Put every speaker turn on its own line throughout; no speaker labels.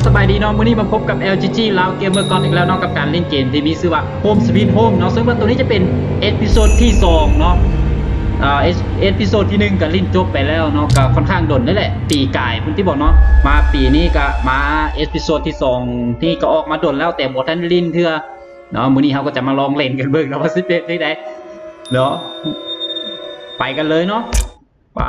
สบายดีเนาะมื้อนี้มาพบกับ LGG ลาวเกมเมอร์ก่อนอีกแล้วเนาะกับการเล่นเกมที่มีชื่อว่า Home Sweet Home เนาะซึ่งว่าตัวนี้จะเป็นเอพิโซดที่2เนาะเอพิโซดที่1ก็ลิ้นจบไปแล้วเนาะก็ค่อนข้างดนนั่นแหละปีกายพุ่นที่บอกเนาะมาปีนี้ก็มาเอพิโซดที่2ที่ก็ออกมาดนแล้วแต่บ่ทันลิ้นเทื่อเนาะมื้อนี้เฮาก็จะมาลองเล่นกันเบิ่งเนาะว่าสิเป็นจังได๋เนาะไปกันเลยเนาะไป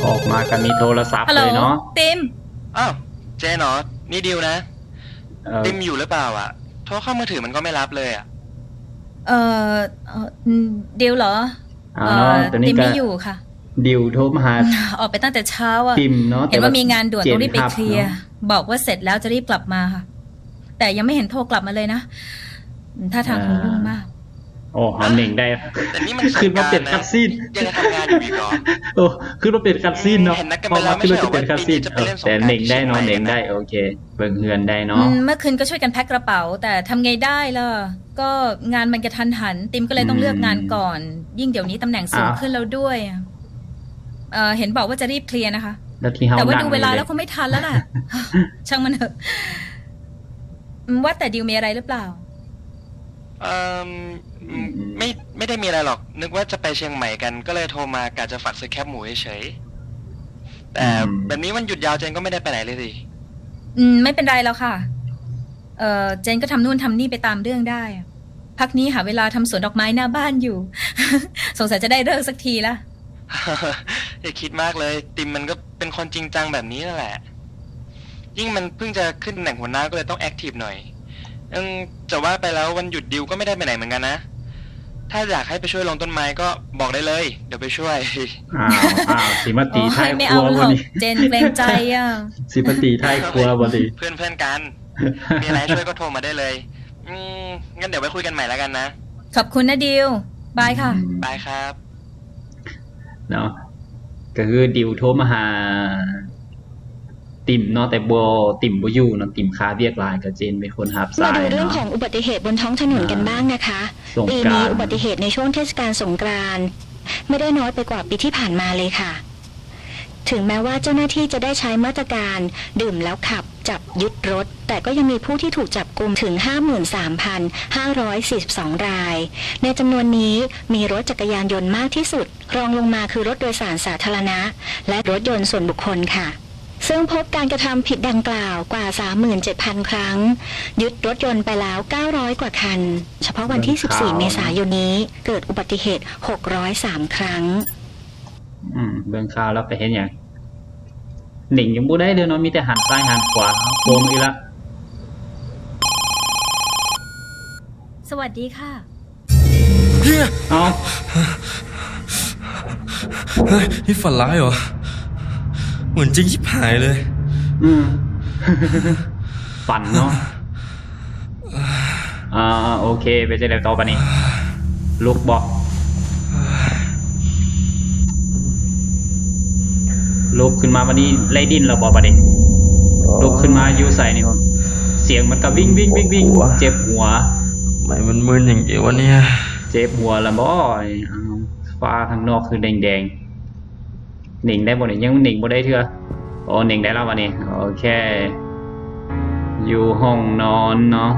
ออกมากันมีโทรศัพท์เลยเนาะ
ติม
อ้าวเจนเหรอนี่ดิวนะติม
อ
อยู่หรือเปล่าอ่ะโทรเข้ามือถือมันก็ไม่รับเลยอ่ะ
เออเออดิวเหรอ
ตัวนี้
ติม
ก็
ไม่อยู่ค่ะ
ดิวโทรมาหา
ออกไปตั้งแต่เช้าอ่ะ
ติมเนาะ
เห็นว่ามีงานด่วนต้องรีบไปเคลียร์
เนาะ
บอกว่าเสร็จแล้วจะรีบกลับมาค่ะแต่ยังไม่เห็นโทรกลับมาเลยนะท่าทางคงยุ่งมาก
โอ้หอมเหน่งได้
แต่นี่มันส
ขึ้น
งกาน
มาเป็
ร
น
นะ
คัตซีน
ยังจะทำงานอยู่อีกเหรอ
โอ้ขึ้นมาเป็นคัตซีนเนาะ
เห็นนัดกันไปแล้วไม่ใช่เหรอว่าปีนี้จะไปเล่นสงกรานต์
แต่เหน่งได้เนาะ
ที่เชียงใหม่
เหน่งได้โอเคเบิ่งเฮือนได้เนาะ
เมื่อคืนก็ช่วยกันแพ็คกระเป๋าแต่ทำไงได้ล่ะก็งานมันกระทันหันติมก็เลยต้องเลือกงานก่อนยิ่งเดี๋ยวนี้ตำแหน่งสูงขึ้นแล้วด้วยเห็นบอกว่าจะรีบเคลียร์นะคะแต่ว่าดูเวลาแล้วคงไม่ทันแล้วล่ะช่างมันเถอะว่าแต่ดิวมีอะไรหรือเปล่า
เอ่อไม่ได้มีอะไรหรอกนึกว่าจะไปเชียงใหม่กันก็เลยโทรมากะจะฝากซื้อแคบหมูเฉยๆแต่แบบนี้มันหยุดยาวเจนก็ไม่ได้ไปไหนเลยสิ
ไม่เป็นไรแล้วค่ะเจนก็ทำนู่นทำนี่ไปตามเรื่องได้พักนี้หาเวลาทำสวนดอกไม้หน้าบ้านอยู่ สงสัยจะได้เลิกสักทีละ
อย่าคิดมากเลยติมมันก็เป็นคนจริงจังแบบนี้นั่นแหละยิ่งมันเพิ่งจะขึ้นตำแหน่งหัวหน้าก็เลยต้องแอคทีฟหน่อยจะว่าไปแล้ววันหยุดดิวก็ไม่ได้ไปไหนเหมือนกันนะถ้าอยากให้ไปช่วยลงต้นไม้ก็บอกได้เลยเดี๋ยวไปช่วย
สิมาตีท้ายครัว
บ่นี่เจนเกรงใจอ่ะ
สิมาตีท้ายครัวบ่นี่
เพื่อนกันมีอะไรช่วยก็โทรมาได้เลยงั้นเดี๋ยวไว้คุยกันใหม่แล้วกันนะ
ขอบคุณนะดิวบายค่ะ
บายครับ
เนาะก็คือดิวโทรมาหาติ่มเนาะแต่บัวติ่มบ่อยู่เนาะติ่มคาเวียกลายกับเจนเป็นคนรับสาย
มาดูเรื่องของอุบัติเหตุบนท้องถนนกันบ้างนะคะปีนี้อุบัติเหตุในช่วงเทศกาลสงกรานต์ไม่ได้น้อยไปกว่าปีที่ผ่านมาเลยค่ะถึงแม้ว่าเจ้าหน้าที่จะได้ใช้มาตรการดื่มแล้วขับจับยึดรถแต่ก็ยังมีผู้ที่ถูกจับกุมถึง 53,542 รายในจำนวนนี้มีรถจักรยานยนต์มากที่สุดรองลงมาคือรถโดยสารสาธารณะและรถยนต์ส่วนบุคคลค่ะซึ่งพบการกระทำผิดดังกล่าวกว่า 37,000 ครั้งยึดรถยนต์ไปแล้ว900กว่าคันเฉพาะวันที่14เมษายนนี้เกิดอุบัติเหตุ603ครั้ง
เบิ่งข่าวแล้วไปเห็นหยังหนิงยังบ่ได้เลยเนาะมีแต่หันซ้ายหันขวาโกงอีกละ
สวัสดีค่ะ
เอา
เฮ้ยนี่ฝันร้ายเหรอเหมือนจริงชิบหายเลย
ฝันเนาะโอเคไปเจอกันต่อไปนี้ลุกบอกลุกขึ้นมาวันนี้ไล่ดินเราบอกประเด็นลุกขึ้นมาอยู่ใส่นี่คนเสียงมันก็วิ่งเจ็บหัว
ไม่มันมึนอย่างเดียววะเนี่ย
เจ็บหัวละบ่ฟ้าข้างนอกคือแดงหนิงได้บ่เนี่ยยังหนิงบ่ได้เถื่อโอ้หนิงได้แล้ววันนี้โอเคอยู่ห้องนอนเนาะ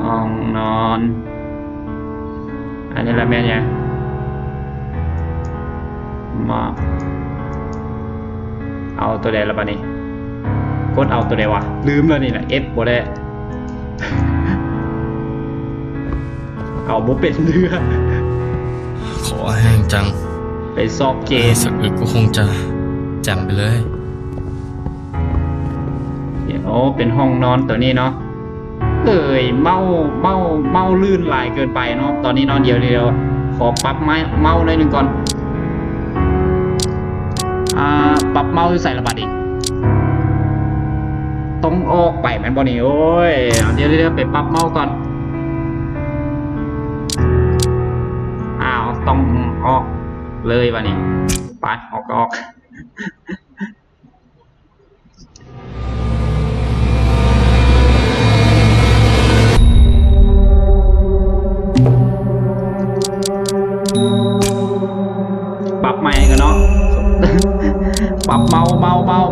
ห้องนอนอันนี้ละแม่นยังมาเอาตัวใดละบัดนี้กดเอาตัวใดวะลืมแล้วนี่แหละ F บ่ได้เอาบ่เป็นเรือ
ขอแห้งจัง
ไปซอกเกน
สักอึกก็คงจะแจ่มไปเลย
โอ้เป็นห้องนอนตัวนี้เนาะเมาลื่นหลายเกินไปเนาะตอนนี้นอนเดียวขอปรับเมาหน่อยนึงก่อนปรับเมาส์ใส่ระบาดอีกต้องออกไปมันบ่นี่โอ้ยเดี๋ยวไปปรับเมาส์ก่อนต้องออกเลยวะนี่ไปออก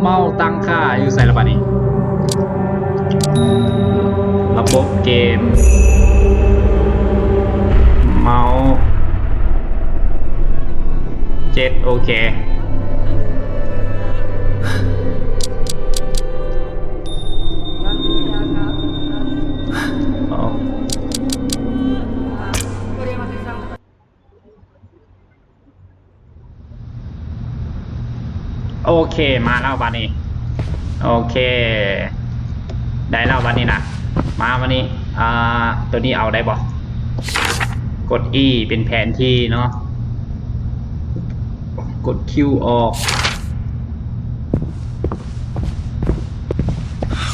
เมาตั้งค่าอยู่ใส่ระบาดนี้ระบบเกมเมาส์7โอเคโอเคมาแล้ววันนี้โอเคได้แล้ววันนี้นะมาวันนี้ตัวนี้เอาได้บ่กด E เป็นแผนที่เนาะกด Q ออก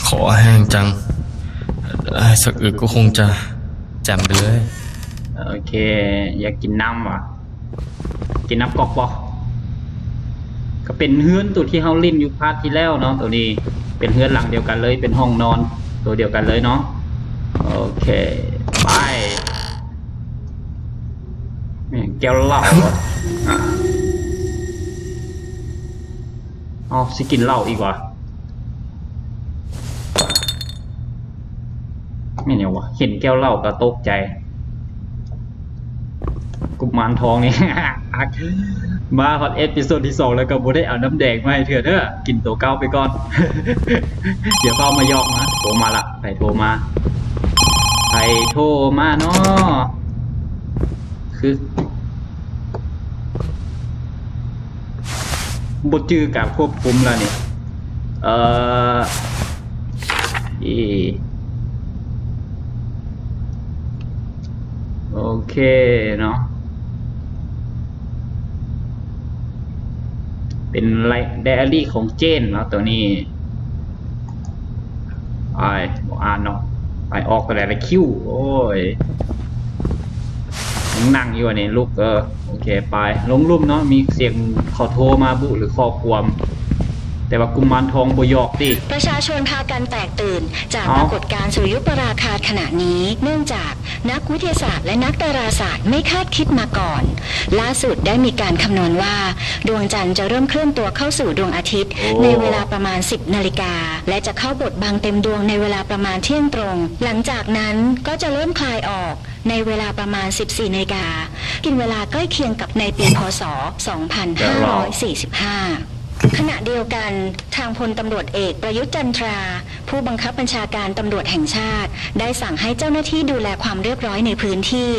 ขอแห้งจังได้สักอึกก็คงจะแจ่มไปเลย
โอเคอยากกินน้ำว่ะกินน้ำก๊อกบ่ก็เป็นเฮือนตัวที่เฮาเล่นอยู่พาร์ทที่แล้วเนาะตัวนี้เป็นเฮือนหลังเดียวกันเลยเป็นห้องนอนตัวเดียวกันเลยเนาะโอเคไปแก้วเหล้าอ๋อสิกินเหล้าอีกวะไม่เนี่ยวะเห็นแก้วเหล้าก็ตกใจกุมารทองนี่ มาฮอตเอพิโซดที่2แล้วก็บ่ได้เอาน้ำแดงมาให้เถื่อเด้อกินตัวเก้าไปก่อน เดี๋ยวเขามายอกนะโทรมาละใครโทรมาเนาะคือบทจื้อการควบคุมแล้วนี่โอเคเนาะเป็นไดอารี่ของเจนเนาะตัวนี้อ่านเนาะไปออกไปแล้วคิวโอ้ยนั่งอยู่นี่ลูกโอเคไปลงลุ่มเนาะมีเสียงเขาโทรมาบุหรือข้อความแต่ว่ากุมารทองบ่ยอกดิ
ประชาชนพากันแตกตื่นจากปรากฏการณ์สุริยุปราคาขณะนี้เนื่องจากนักวิทยาศาสตร์และนักดาราศาสตร์ไม่คาดคิดมาก่อนล่าสุดได้มีการคำนวณว่าดวงจันทร์จะเริ่มเคลื่อนตัวเข้าสู่ดวงอาทิตย์ในเวลาประมาณ 10 นาฬิกาและจะเข้าบทบังเต็มดวงในเวลาประมาณเที่ยงตรงหลังจากนั้นก็จะเริ่มคลายออกในเวลาประมาณ 14 นาฬิกากินเวลาใกล้เคียงกับในปีพ.ศ. 2545ขณะเดียวกันทางพลตำรวจเอกประยุทธ์จันทราผู้บังคับบัญชาการตำรวจแห่งชาติได้สั่งให้เจ้าหน้าที่ดูแลความเรียบร้อยในพื้นที่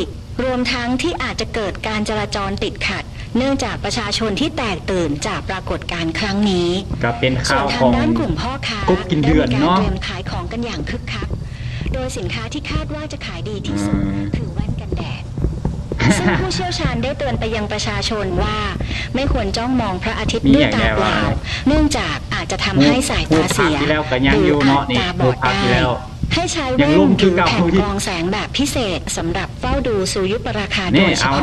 รวมทั้งที่อาจจะเกิดการจราจรติดขัดเนื่องจากประชาชนที่แตกตื่นจากปรากฏการณ์ครั้งนี้
ก็เป็นข่าว
ส่วนทา
ของ ง
ด้านกลุ่มพ่อค้า
กุ๊กกินเดือนเนาะ
ได้มีการเตรียมขายของกันอย่างคึกคักโดยสินค้าที่คาดว่าจะขายดีที่สุดคือแว่นกันแดดซึ่งผู้เชี่ยวชาญได้เตือนไปยังประชาชนว่าไม่ควรจ้องมองพระอาทิตย์ด้วยตาเปล่าเนื่องจากอาจจะทำให้สายตาเสียหรืออาจตาบอดได้ให้ใช้แว่นผิวแผ่นกรองแสงแบบพิเศษสำหรับเฝ้าดูสุริยุปราคาโดยเฉพาะ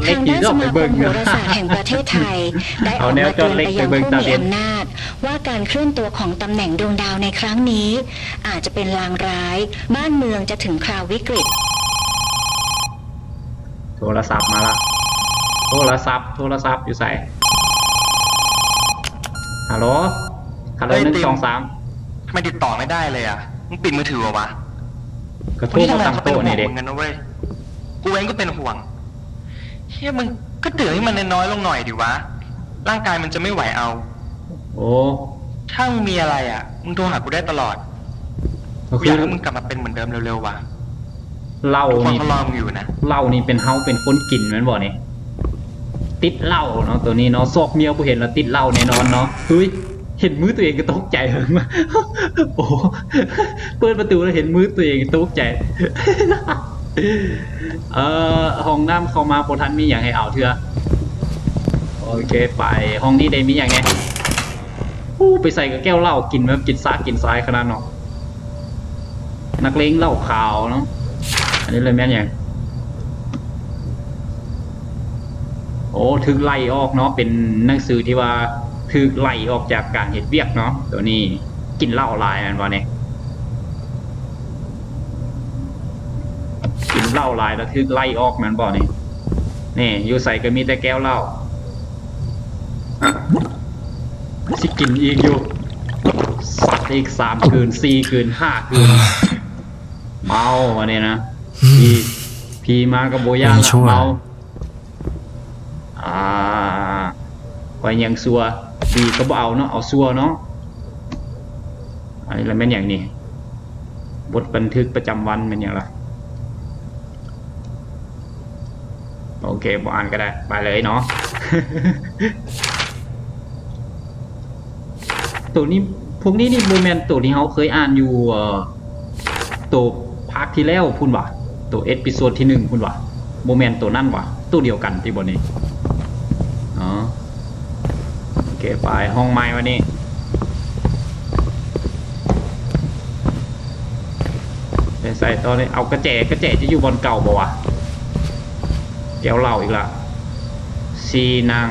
ทางด้านสมาคมโหราศาสตร์แห่งประเทศไทยได้ออกมาเตือนไปยังผู้มีอำนาจว่าการเคลื่อนตัวของตำแหน่งดวงดาวในครั้งนี้อาจจะเป็นลางร้ายบ้านเมืองจะถึงคราววิกฤต
โทรศัพท์มาละโทรศัพท์อยู่ใส่ฮัลโหล1 2 3
ทำไมติดต่อไม่ได้เลยอ่ะมึงปิดมือถือวะ
ก็โทรมาตั้งโต๊ะนี่เด็ก
มึงกันนะเว้ยกูเองก็เป็นห่วงเฮ้ยมึงก็เตือนให้มันน้อยลงหน่อยดิวะร่างกายมันจะไม่ไหวเอา
โอ้
ถ้ามึงมีอะไรอ่ะมึงโทรหากูได้ตลอดกูอยากให้มึงกลับมาเป็นเหมือนเดิมเร็วๆว่ะ
เหล้านี่
เขาลองอยู่นะ
เหล้านี่เป็นเฮาเป็นคนกินแม่นบ่นี่ติดเหล้าเนาะตัวนี้เนาะซอกเมียบ่เห็นแล้วติดเหล้าแน่นอนเนาะเฮ้ยเห็นมือตัวเองก็ตกใจเลยมาโอ้เปิดประตูแล้วเห็นมือตัวเองตกใจห้องน้ำเข้ามาโปรทันมีอย่างให้เอาเถอะโอเคไปห้องนี้ได้มีอย่างไงไปใส่กับแก้วเหล้ากินแบบกินซากกินทรายขนาดเนาะนักเลงเหล้าขาวเนาะอันนี้เลยแม่นอย่างโอ้ถึกไล่ออกเนาะเป็นหนังสือที่ว่าถึกไล่ออกจากการเฮ็ดเวียกเนาะตัวนี้กินเหล้าหลายมันว่าเนี่ยกินเหล้าหลายแล้วถึกไล่ออกมันบ่เนี่ยนี่อยู่ใส่ก็มีแต่แก้วเหล้าสิกินอีกอยู่ อีก3 คืน 4 คืน 5 คืนเมาวันนี้นะพีมากับโบย่าละเมาก็ยังซัวดีก็บ่เอาเนาะเอาซัวเนาะอะไรแล้วแม่นอย่างนี้บทบันทึกประจำวันเป็นอย่างไรโอเคบ่อ่านก็ได้ไปเลยเนาะ ตัวนี้พวกนี้นี่โมเมนต์ตัวที่เขาเคยอ่านอยู่ตัวภาคที่แล้วพุ่นวะตัวเอพิโซดที่1พุ่นวะโมเมนต์ตัวนั่นวะตัวเดียวกันที่บนนี้อ๋อโอเคไปห้องไม้วันนี้ใส่ตอนนี้เอากระแจจะอยู่บนเก่าบ่วะแก้วเหล้าอีกละซีนั่ง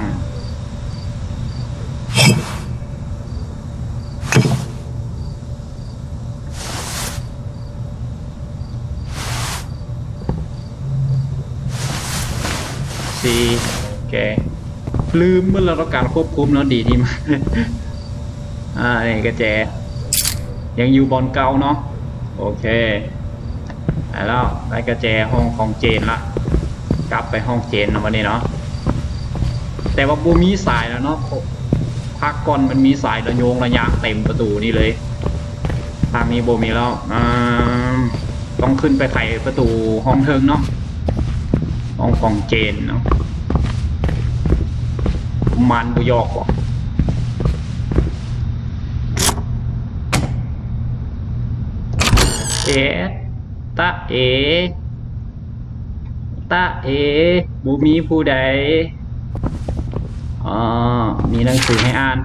ซีแกลืมเมื่อเราต้องการควบคุมเนาะดีที่มากนี่กระแจยังอยู่บนเก่าเนาะโอเคแล้วได้กระแจห้องของเจนละกลับไปห้องเจนนะวันนี้เนาะแต่ว่าบูมีสายแล้วเนาะพักก่อนมันมีสายระโยงระยางเต็มประตูนี่เลยทางนี้บูมีแล้วต้องขึ้นไปไขประตูห้องเทิงเนาะห้องของเจนเนาะมันบุยอกว่ะตาเอบูมีผู้ใดมีหนังสือให้อ่าน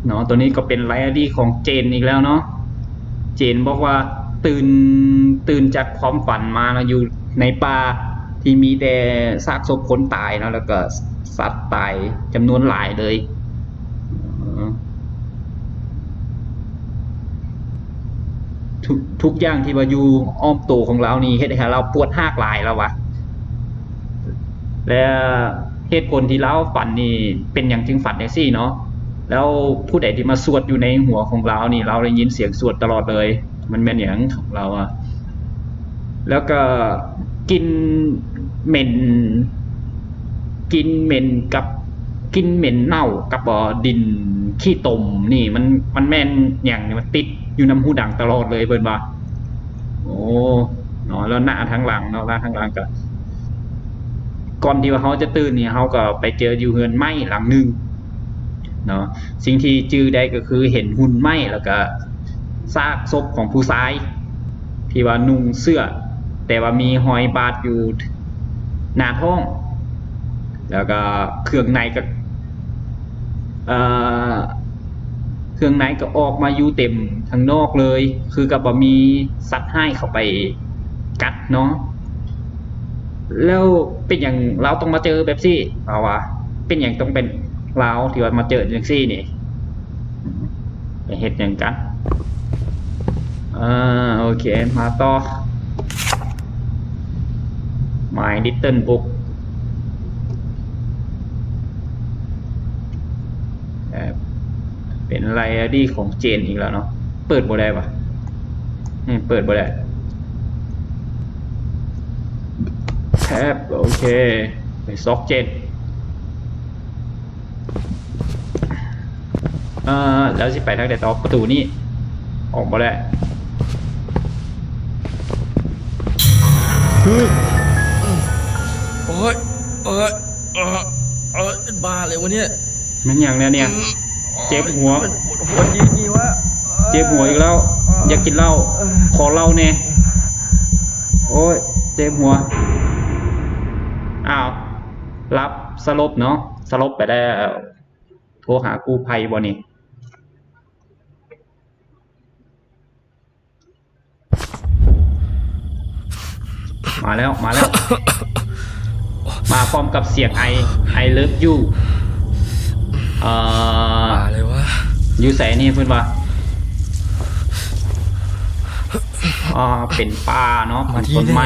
เนาะตัวนี้ก็เป็นไลฟ์ดีของเจนอีกแล้วเนาะเจนบอกว่าตื่นจากความฝันมาแล้วอยู่ในป่าที่มีแต่ซากศพคนตายเนาะแล้วก็สัตว์ตายจำนวนหลายเลยทุกอย่างที่ว่าอยู่อ้อมตัวของเรานี่เฮ็ดให้เราปวดหากหลายแล้ววะและเหตุผลที่เราฝันนี่เป็นอย่างจึงฝันได้ซี่เนาะแล้วผู้ใดที่มาสวดอยู่ในหัวของเรานี่เราได้ยินเสียงสวดตลอดเลยมันเป็นอย่างของเราอะแล้วก็กินเหม็นกับกินเหม็นเน่ากับดินขี้ตมนี่มันแม่นอย่างนี้มันติดอยู่น้ำหูดังตลอดเลยเบิ่นว่าโอ้เนาะแล้วหน้าทางหลังเนาะหน้าทางหลังก็ก่อนที่ว่าเขาจะตื่นนี่เขาก็ไปเจออยู่เฮือนไหม้หลังนึงเนาะสิ่งที่จื้อได้ก็คือเห็นหุ่นไหม้แล้วก็ซากศพของผู้ชายที่ว่านุ่งเสื้อแต่ว่ามีหอยบาดอยู่หน้าท้องแล้วก็เครื่องในก็เครื่องในก็ออกมาอยู่เต็มทางนอกเลยคือกับว่ามีสัตว์ให้เข้าไปกัดเนาะแล้วเป็นอย่างเราต้องมาเจอแบบซี่เอาวะเป็นอย่างต้องเป็นเราที่ว่ามาเจออย่างซี่นี่ไปเห็ดอย่างกันโอเคมาต่อ My Little Book เป็นไลน์ดีของเจนอีกแล้วเนาะเปิดบ่ได้ปะเปิดบ่ได้แทบโอเคไปซอกเจนแล้วสิไปทางไหนต่อประตูนี้ออกบ่ได้
โอ้ยเป็นบ้าเลยวะเนี่ย
มันอย่างนี้เนี่ยเจ็บหัว
นี่วะ
เจ็บหัวอีกแล้วอยากกินเหล้าขอเหล้าแน่โอ้ยเจ็บหัวอ้าวรับสลบเนาะสลบไปได้โทรหากู้ภัยบ่นี่มาแล้วมาพร้อมกับเสียงI love you
อะไรวะ
อยู่แสนี่เพื่อนว่าเป็นป่าเนาะเป็นต้นไม้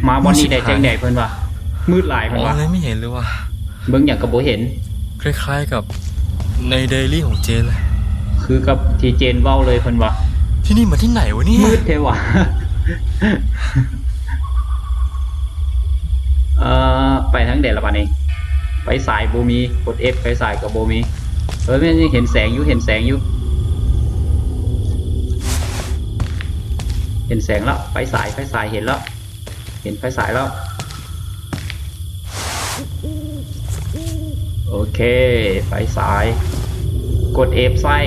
มาบอนนี่ได้แจ้งใดเพื่อนว่า มืดหลายเพิ่
ม
น
อง
ว่า
อะไรไม่เห็นเลยว่ะ
เบิ่งหยังก็บ่เห็น
คล้ายๆกับในไดอารี่ของเจนเลย
คือกับที่เจนเว้าเลยเพิ่นว่า
ที่นี่มาที่ไหนวะเนี่ย
มืดเทวะ ไปทางเดละบานี้ไปสายบ่มีกด F ไปสายก็บ่มีแม่นยังเห็นแสงอยู่เห็นแสงอยู่เห็นแสงแล้วไฟสายเห็นแล้วเห็นไฟสายแล้วโอเคไฟสายกด F ไส้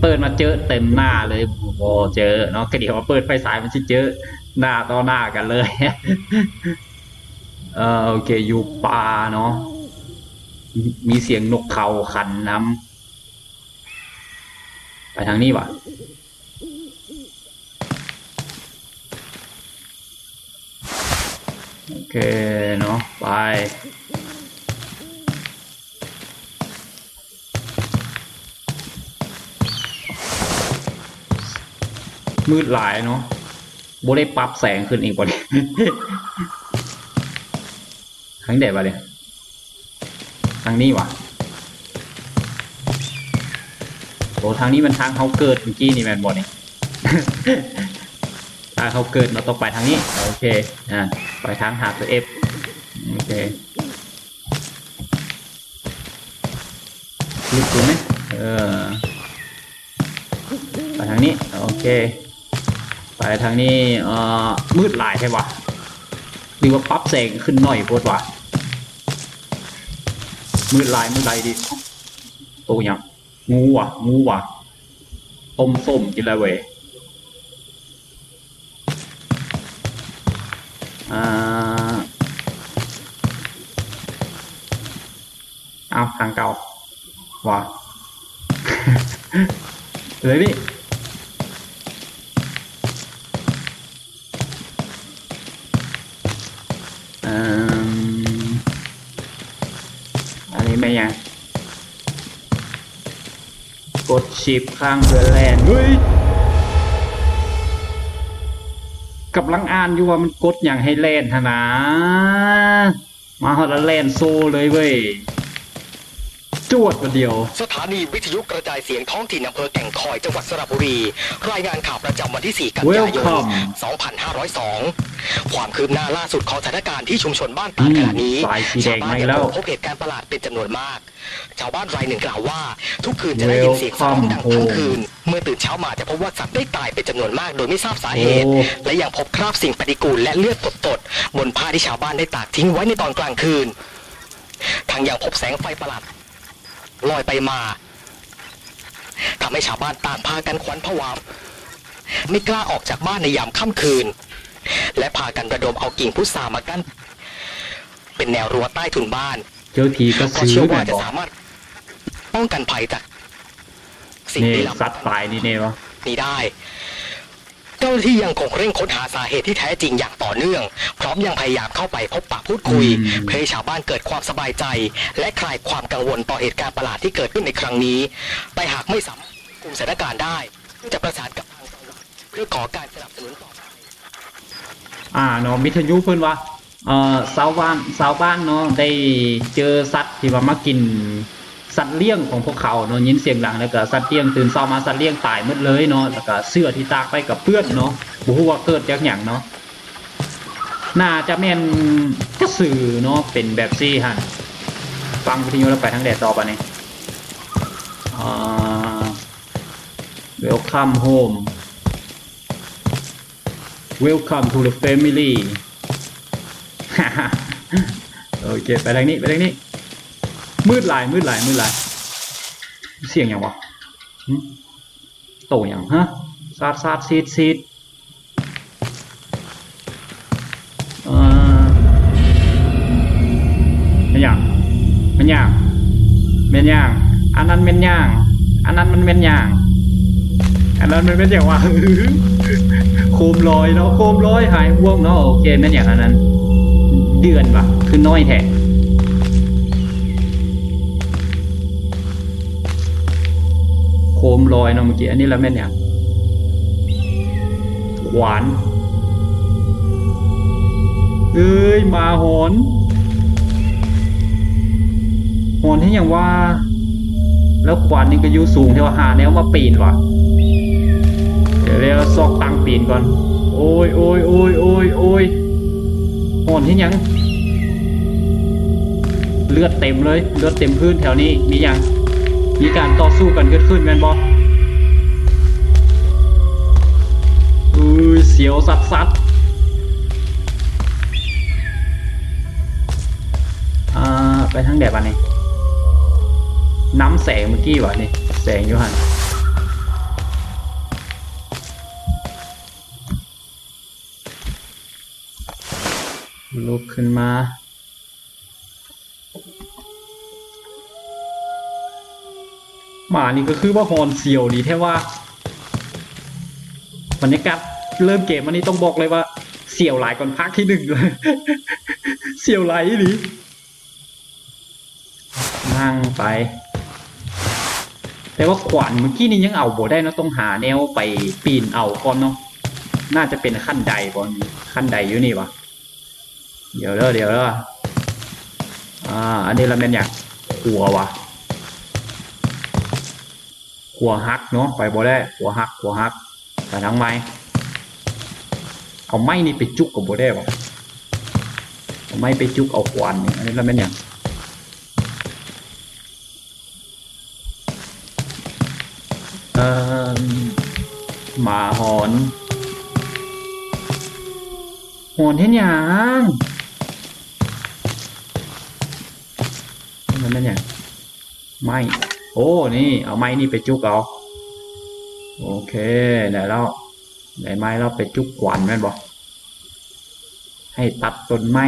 เปิดมาเจอเต็มหน้าเลยพอเจอเนาะก็เดี๋ยวมาเปิดไฟสายมันจะเจอหน้าต่อหน้ากันเลย โอเคอยู่ป่าเนาะมีเสียงนกเขาขันน้ำไปทางนี้วะโอเคเนาะไปมืดหลายเนาะโบได้ปรับแสงขึ้นอีกกว่านี้ ทางเด็ดวะเนี่ยทางนี้วะโอ้ทางนี้มันทางเขาเกิดเมื่อกี้นี่แมนบอลนี่ ทางเขาเกิดเราต้องไปทางนี้โอเคไปทางหาตัว F โอเคลึกถูกไหมไปทางนี้โอเคไปทางนี้มืดหลายใช่ปะหรือว่าปรับแสงขึ้นหน่อยโพดวะมืดลายดิโตยังงูว่ะต้มส้มกินอะไรเว้ยเอาทางเก่าว่ะ เลยนี่อันนี้ไม่ยังกดชิปข้างเพื่อแลนเฮ้ยกับลังอ่านอยู่ว่ามันกดอย่างให้แลนทนะมาฮอดแล้วแลนโซเลยเว้ยจวดมาเดียว
สถานีวิทยุกระจายเสียงท้องถิ่นอำเภอแก่งคอยจังหวัดสระบุรี รายงานข่าวประจำวันที่ 4 กันยายน 2502 ความคืบหน้าล่าสุดของสถานการณ์ที่ชุมชนบ้านตาดขณะนี้
สายสีแด
ชาว
ง
บ้าน
มาอี
ยั
ก
ง
แล้ว
คงพบเหตุการณ์ประหลาดเป็นจำนวนมาก ชาวบ้านรายหนึ่งกล่าวว่า ทุกคืนจะได้ยินเสียงสะท้อนดังทั้งคืน เมื่อตื่นเช้ามาจะพบว่าสัตว์ได้ตายเป็นจำนวนมากโดยไม่ทราบสาเหตุ และยังพบคราบสิ่งปฏิกูลและเลือดตดๆบนผ้าที่ชาวบ้านได้ตากทิ้งไว้ในตอนกลางคืนทั้งยังพบแสงไฟประหลาดลอยไปมาทำให้ชาวบ้านต่างพากันขวัญผวาไม่กล้าออกจากบ้านในยามค่ำคืนและพากันระดมเอากิ่งพุทรามากั้นเป็นแนวรั้วใต้ถุนบ้าน
เจอผีก็
เพราะ
ซื้
เชื่
อ
อ
แบ
ว่า
บ
จะ
บอก
สามารถป้องกันภัยจากสิ่ง
นี่
ลี้ลับ
สัตว์ตายนี่เนวะ
นี้ได้เจ้าหน้าที่ยังคงเร่งค้นหาสาเหตุที่แท้จริงอย่างต่อเนื่องพร้อมยังพยายามเข้าไปพบปะพูดคุยเพื่อให้ชาวบ้านเกิดความสบายใจและคลายความกังวลต่อเหตุการณ์ประหลาดที่เกิดขึ้นในครั้งนี้แต่หากไม่สามารถคุมสถานการณ์ได้ก็จะประสานกับทางจังหวัดเพื่อขอการสนับสนุนต่อไป
เนาะมิทยุเพิ่นว่าชาวบ้านเนาะได้เจอสัตว์ที่ว่ามากินสัตว์เลี้ยงของพวกเขาเนาะยินเสียงดังแล้วก็สัตว์เลี้ยงตื่นเช้ามาสัตว์เลี้ยงตายหมดเลยเนาะแล้วก็เสื้อที่ตากไปกับเปื้อนเนาะบ่ฮู้ว่าเกิดจากหยังเนาะน่าจะแม่นกระสือเนาะเป็นแบบซี่หั่นฟังวิทยุแล้วไปทางแดดต่อไปนี่Welcome home Welcome to the family โอเคไปทางนี้มืดหลายเสียงอย่างวะโตอย่างฮะซาดซีดมันอย่างอันนั้นเป็นอย่างอันนั้นมันเป็นอย่างอันนั้นมันเป็นอย่างวะ โคมลอยเนาะโคมลอยหายห่วงเนาะโอเคแม่นอย่างอันนั้นเดือนปะคือน้อยแท้โคมลอยเนาะเมื่อกี้อันนี้แล้วแม่นอย่างขวาน เอ้ยมาหอนที่อย่างว่า แล้วขวานนี่ก็อยู่สูงเท่าหาแนวมาปีนว่ะเดี๋ยวเรียกซอกตังปีนก่อนโอ้ยหอนที่ยังเลือดเต็มเลยเลือดเต็มพื้นแถวนี้มีอย่างมีการต่อสู้กันเกิดขึ้นแม่นบอเสียวสัดไปทางแดดอันนี้น้ำแสงเมื่อกี้วะนี่แสงอยู่หันลุกขึ้นมาหมานี่ก็คือว่าฮอนเสียวดีแท้ว่าบรรยากาศเริ่มเกมวันนี้ต้องบอกเลยว่าเสียวหลายก่อนภาคที่ 1เลย เสียวหลายดินั่งไปแต่ว่าขวานเมื่อกี้นี่ยังเอาบ่ได้นะต้องหาแนวไปปีนเอาก่อนเนาะน่าจะเป็นขั้นใดก่อนขั้นใดอยู่นี่วะเดี๋ยวอันนี้เราเป็นอย่างขัววะขัวฮักเนาะไปบ่ได้ขัวฮักแต่ทั้งไม้เอาไม้นี่ไปจุกกับบ่ได้วะเอาไม้ไปจุกเอาขวานนี่อันนี้เราเป็นอย่างหมาหอนเห็นยังมันอย่างไม่โอ้นี่เอาไม้นี่ไปจุกเอาโอเคไหนไม้เราไปจุกขวานแม่นบอกให้ตัดต้นไม้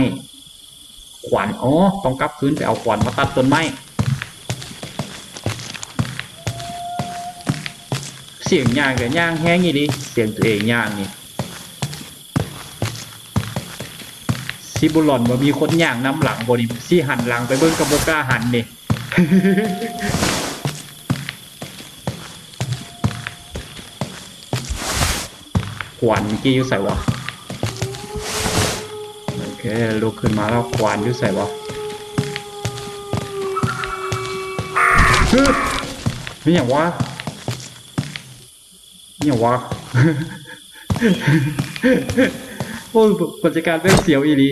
ขวานอ๋อต้องกลับคืนไปเอาขวานมาตัดต้นไม้เสียงย่างกับย่างแห้งนี่ดิเสียงตัวเองย่างนี่ซิบุลอนว่ามีคนย่างน้ำหลังบนซี่หันหลังไปเบิ้งกับโบก้าหันนี่ ขวานเมื่อกี้อยู่ใส่วะโอเคลุกขึ้นมาแล้วขวานอยู่ใส่วะนี่อย่างวะโอ้ยบรรยากาศเป็นเสียวอีหลี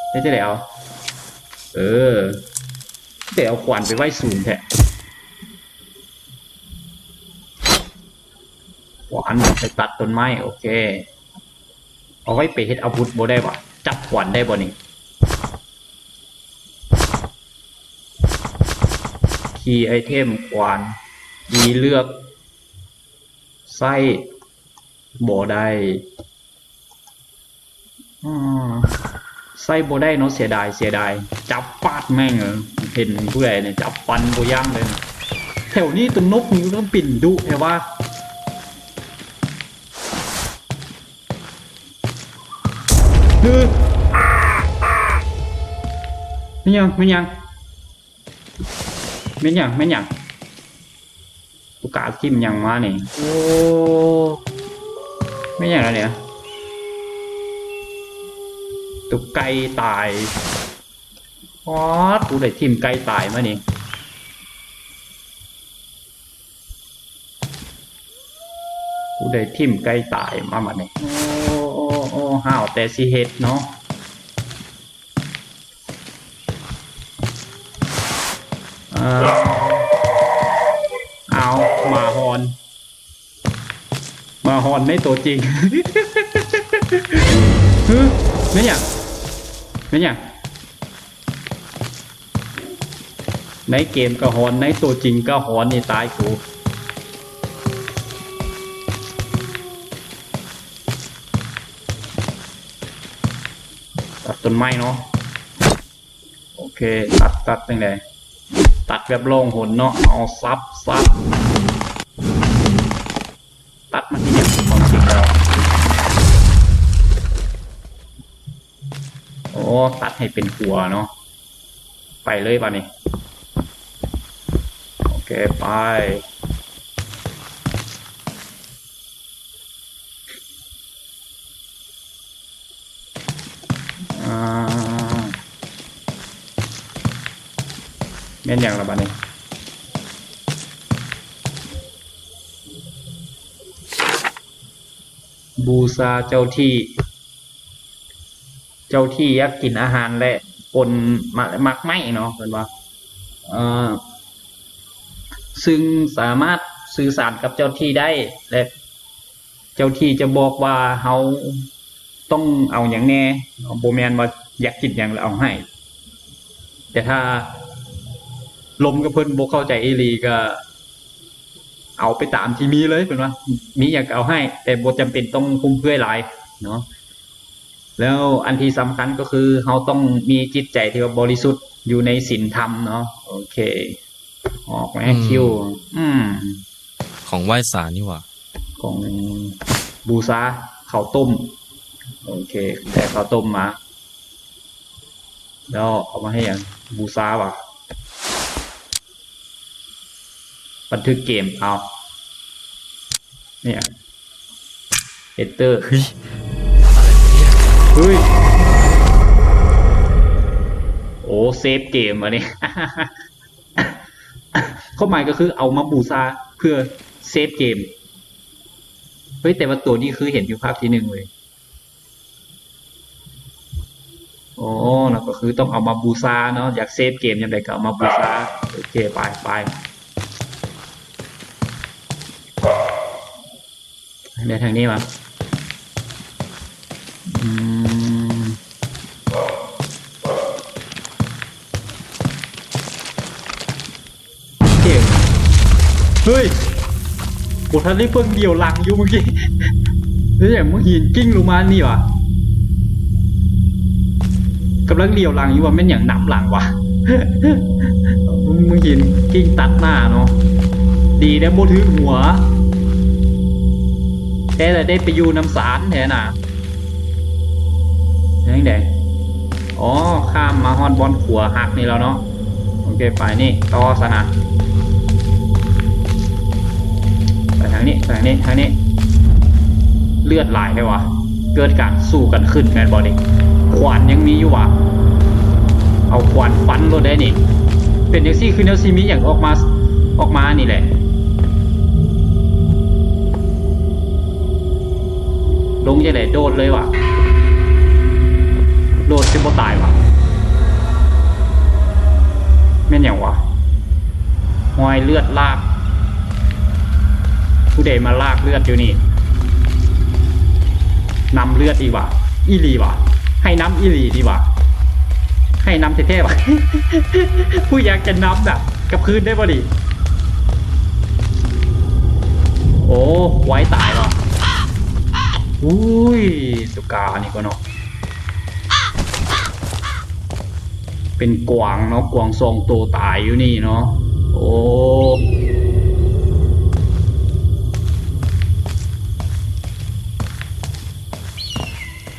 ได้จะแล้วแต่เอาขวานไปไว้สูงแท้ขวานไปตัดต้นไม้โอเคเอาไว้ไปเฮ็ดอาวุธบ่ได้ปะจับขวานได้บ่นี่คีย์ไอเทมขวานดีเลือกไส้บ่ได้ไส้บ่ได้เนาะเสียดายจับปาดแม่งเห็นผู้ใดเนี่ยจับฟันบ่ย่างเลยแถวนี้ตัวนกมันต้องปิ่นดุแค่ว่าไม่ยังตุกาทิมยังมาเนี่ยโอ้ไม่ยังแล้วเนี่ยตุกไก่ตายกูได้ทิมไก่ตายมานี่กูได้ทิมไก่ตายมาบัดนี้โอ้ห่าวแต่สิเฮ็ดเนาะเอามาฮอนไม่ตัวจริง ไม่อย่างในเกมก็ฮอนในตัวจริงก็ฮอนนี่ตายกูตัดต้นไม้เนาะโอเคตัดยังไงตัดแบบโล่งหนเนาะเอาซับตัดมาที่อย่างความจริงแล้วโอ้ตัดให้เป็นหัวเนาะไปเลยป่ะนี่โอเคไป แม่นอย่างละบัดนี้บูชาเจ้าที่ เจ้าที่อยากกินอาหารและปนมักไหมเนาะเป็นว่าซึ่งสามารถสื่อสารกับเจ้าที่ได้และเจ้าที่จะบอกว่าเขาต้องเอาอย่างแน่โบแมนว่าอยากกินอย่างแล้วเอาให้ แต่ถ้าลมกับเพิ่นบ่เข้าใจอีหลีก็เอาไปตามที่มีเลยเป็นว่ามีอยากเอาให้แต่บ่จำเป็นต้องคุ้มเพื่อหลายเนาะแล้วอันที่สำคัญก็คือเราต้องมีจิตใจที่ว่าบริสุทธิ์อยู่ในศีลธรรมเนาะโอเคออกมาคิว
ของไหว้สารนี่หว่า
ของบูชาข้าวต้มโอเคแต่ข้าวต้มมาแล้วเอามาให้อย่างบูชาว่ะบันทึกเกมเอาเนี่ยเอเตอร์เฮ้ยโอ้เซฟเกมอันนี้ ข้อหมายก็คือเอามาบูชาเพื่อเซฟเกมเฮ้ยแต่ว่าตัวนี้คือเห็นอยู่ภาคที่หนึ่งเลยโอ้แล้วก็คือต้องเอามาบูชาเนาะอยากเซฟเกมยังไงก็เอามาบูชาโอเคไปในทางนี้มาเฮ้ยบททันได้เพิ่งเดี่ยวหลังอยู่เมื่อกี้แล้วอย่างมึงหินกิ้งลงมานี่วะกำลังเดี่ยวหลังอยู่ว่าไม่อย่างน้ำหลังวะ มึงหินกิ้งตัดหน้าเนาะดีได้โบถือหัวแค่แต่ได้ไปอยู่น้ำสารแทน่ะยังไงอ๋อข้ามมาฮอนบอลขัวหักนี่แล้วเนาะโอเคไปนี่ต่อสนะไปทางนี้เลือดไหลได้วะเกิดการสู้กันขึ้นแมนบอดี้ขวานยังมีอยู่วะเอาขวานฟันรถได้นี่เป็นอย่างซี่คือแนวซีมิอย่างออกมานี่แหละลงจะไหนโดดเลยวะโดดจะบ่ตายวะแม่นอย่างวะหอยเลือดลากผู้ใดมาลากเลือดอยู่นี่นำเลือดดีวะอีหลีวะให้น้ำอีหลีดีวะให้น้ำเท่ๆวะ ผู้อยากจะน้ำแบบกับคืนได้ป่ะดิโอ้ไว้ตายหรออุ้ยสุกานี่ก็เนาะเป็นกวางเนาะกวางทรงโตตายอยู่นี่เนาะโอ้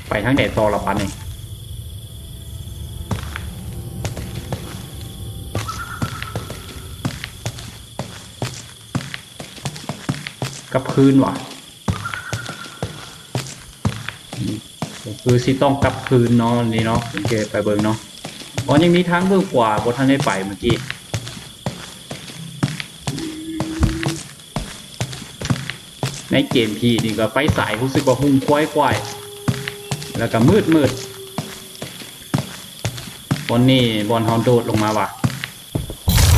ไปทั้งแดดต่อละปันเองกับคืนว่ะคือสิต้องกลับคืนเนาะนี่เนาะโอเคไปเบิ่งเนาะอ๋อยังมีทางเบิ่งกว่าบนทางได้ไปเมื่อกี้ในเกมพีนี่ก็ไฟสายรู้สึกว่าหุ่งควายแล้วก็มืดบนนี่บอลฮอนโดดลงมาว่ะ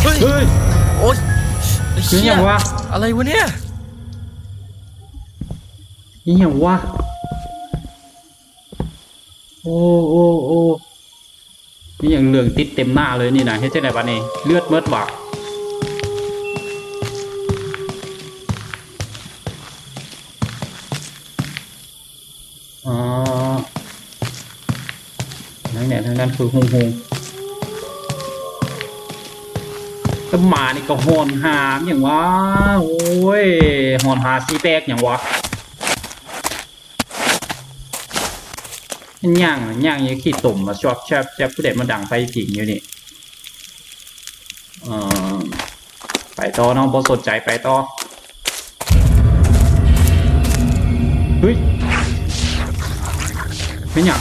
เฮ้ย
โอ๊ย
คืออย่างวะ
อะไรวะเนี่ย
นี่อย่างวะโอ้นี่อย่างเหลืองติดเต็มหน้าเลยนี่นะเฮ้ยเจ้าไหนบ้านี่เลือดเมิดว่ะอ๋อทางนั้นคือฮงแต่หมานี่ก็หอนหามอย่างวะโอ้ยหอนหาซีแตกอย่างวะย่างยังขี้ตุ่มมาชอบแช่ผู้เด็ดมาดังไฟผิงอยู่นี่ไปต่อน้องพอสนใจไปต่อเฮ้ยไม่หยัง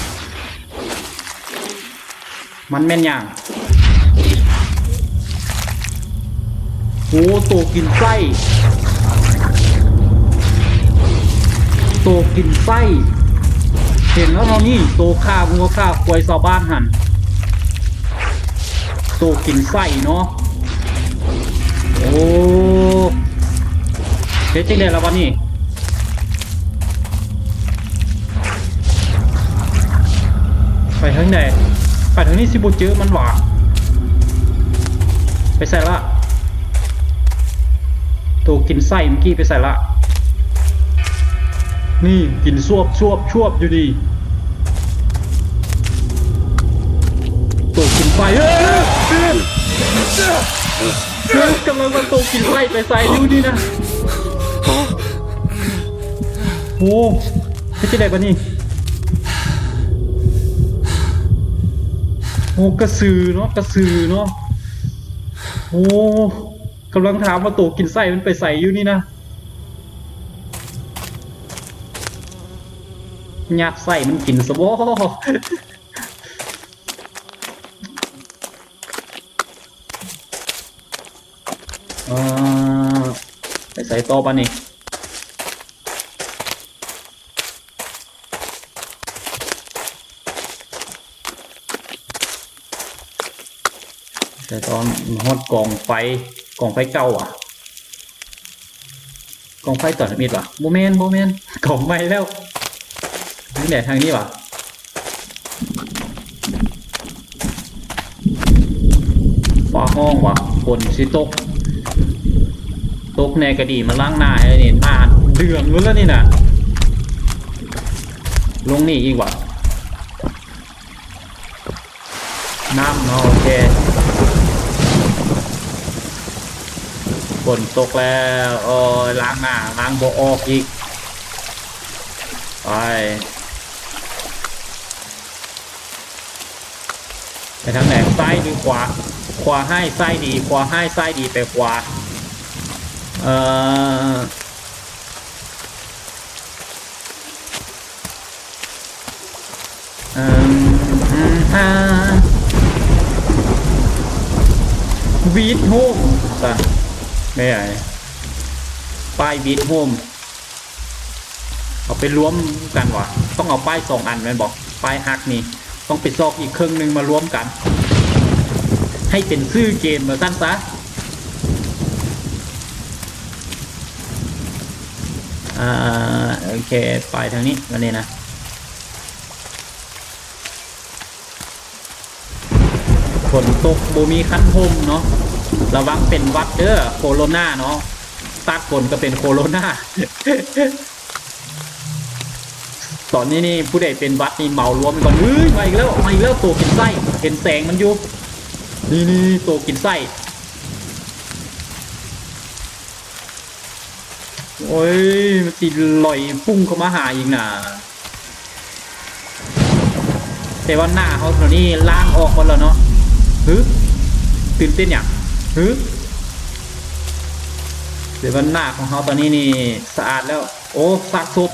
มันแม่นอย่างโอ้ตัวกินไส้ตัวกินไส้เห็นแล้วเนาะนี่ตัวฆ่าวัวฆ่าควายชาวบ้านหันตัวกินไส้เนาะโอ้เฮ็ดจังได๋ล่ะวะนี่ไปทางไหนไปทางนี้สิบ่เจอมันหว่าไปใส่ละตัวกินไส้เมื่อกี้ไปใส่ละนี่กินชวบอยู่ดีตัวกินไส้กำลังมันตัวกินไส้ไปใส่ดูนี่นะโอ้ไม่ใช่ได้ปะนี่โอ้กระสือเนาะโอ้กำลังถามว่าตัวกินไส้มันไปใส่อยู่นี่นะยัดไส้มันกินซะบ่ไปใส่ต่อปะนี่แต่ตอนฮอดกองไฟเก่าอ่ะกองไฟต่อมิดว่ะโมเมนกองไฟแล้วนี่แหละทางนี้ว่ะฟ้าห้องว่ะฝนสิตกในกระดีมาล้างหน้าให้นี่หน้าเดือดแล้วนี่น่ะลงนี่อีกว่ะน้ำเนาะโอเคฝนตกแล้วโอ้ยล้างหน้าล้างบ่ออกอีกไปทางไหนซ้ายหรือขวาให้ซ้ายดีขวาให้ซ้ายดีไปขวาวีดโฮมป่ะไม่ใช่ป้ายวีดโฮมเอาไปรวมกันวะต้องเอาป้าย2 อันแม่นบอกป้ายฮักนี่ต้องไปซอกอีกครึ่งหนึ่งมารวมกันให้เป็นชื่อเกมมาสั้นซะโอเคไปทางนี้วันนี้นะฝนตกบ่มีคันห่มเนาะระวังเป็นวัดเด้อโคโรนาเนาะตากฝนก็เป็นโคโรนา ตอนนี้นี่ผู้ใดเป็นวัดนี่เมารวมก่อนมาอีกแล้วตัวกินไส้เห็นแสงมันอยู่นี่ตัวกินไส้โอ้ยมันติดลอยพุ่งเข้ามาหาอีกนะแต่ว่าหน้าเขาตอนนี้ล้างออกหมดแล้วเนาะตื่นเต้นอย่างแต่ว่าหน้าของเขาตอนนี้นี่สะอาดแล้วโอ้ซากศพ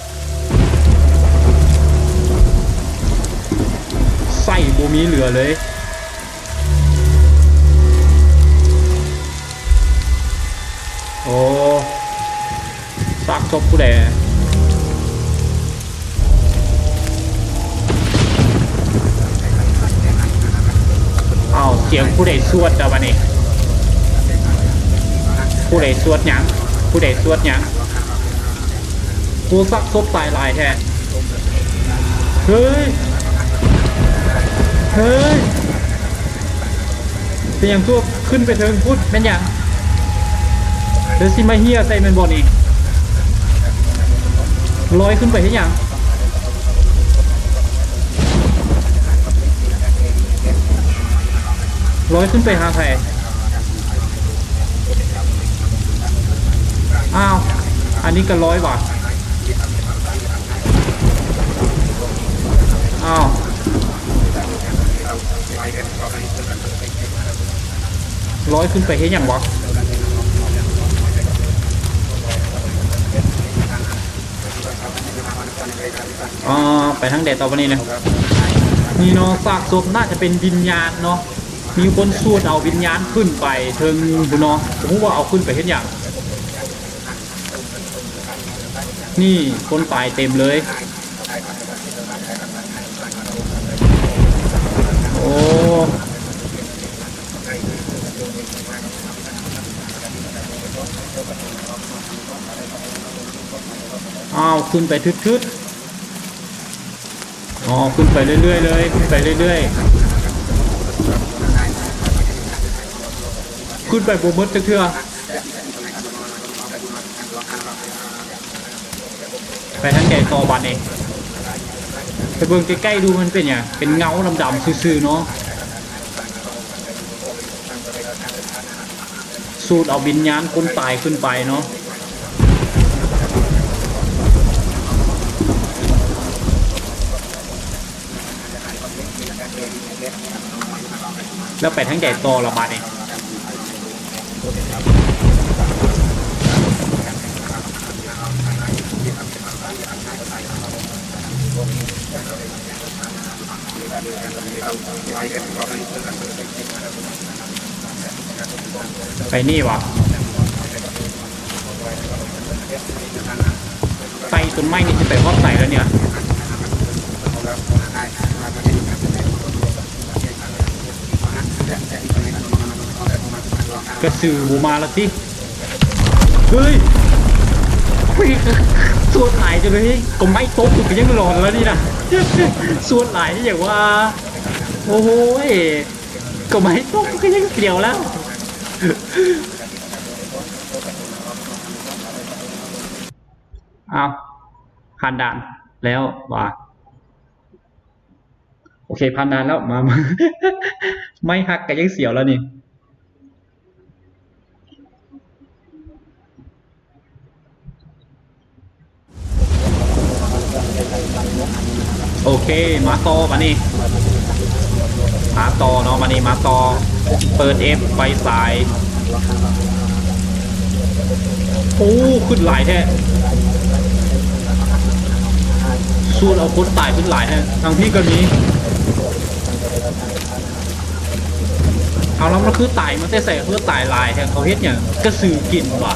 ไส้บูมีเหลือเลยโอ้ซากศพผู้ใดเสียงผู้ใดสวดแต่วันนี้ผู้ใดสวดหยังกูซักซบตายลายแท้เฮ้ยเป็นอย่างตัวขึ้นไปเทิงพุทธเป็นอย่างเดี๋ยวสิมาเฮียใส่เป็นบอลอีกลอยขึ้นไปที่อย่างร้อยขึ้นไปหาใครอ้าวอันนี้ก็100 บาทอ้าวร้อยขึ้นไปเห็นอย่างวะไปทางเด็ดต่อไปนี้นะ นี่เนาะซากศพน่าจะเป็นวิญญาณเนาะมีคนสูดเอาวิญญาณขึ้นไปเทิงบุเนาะผมว่าเอาขึ้นไปเห็นอย่างนี่คนตายเต็มเลยโอ้อ้าวขึ้นไปทึดๆอ๋อขึ้นไปเรื่อยๆเลยขึ้นไปเรื่อยๆขึ้นไปโบมดเถื่อไปทั้งใหญ่ต่อบันเองไปเบิ่งใกล้ๆดูมันเป็นอย่างเป็นเงาดำๆซื่อๆเนาะสูดเอาวิญญาณคนตายขึ้นไปเนาะแล้วไปทั้งใหญ่ต่อระบาดเองไปนี่วะไต่ต้นไม้นี่จะไปฮอดไต่แล้วเนี่ยกระสือบูมาแล้วสิเฮ้ยส่วนไหนจะเลยก็ไม่ตกก็ยังหลอนแล้วนี่นะส่วนไหนที่อย่างว่าโอ้โหก็ไม่ตกก็ยังเสียวแล้วเอาผ่านด่านแล้วว่ะโอเคผ่านด่านแล้วมาไม่หักก็ยังเสียวแล้วนี่โอเคมาต่อมานี่มาต่อเนาะมานี่มาต่อเปิด F ไฟสายโอ้ขึ้นหลายแท้สู้เอาคนตายขึ้นหลายแท้ทางพี่ก็มีเอาแล้วมันคือตายมันใส่เพื่อตายลายแท้เขาเฮ็ดอย่างกระสือกินว่ะ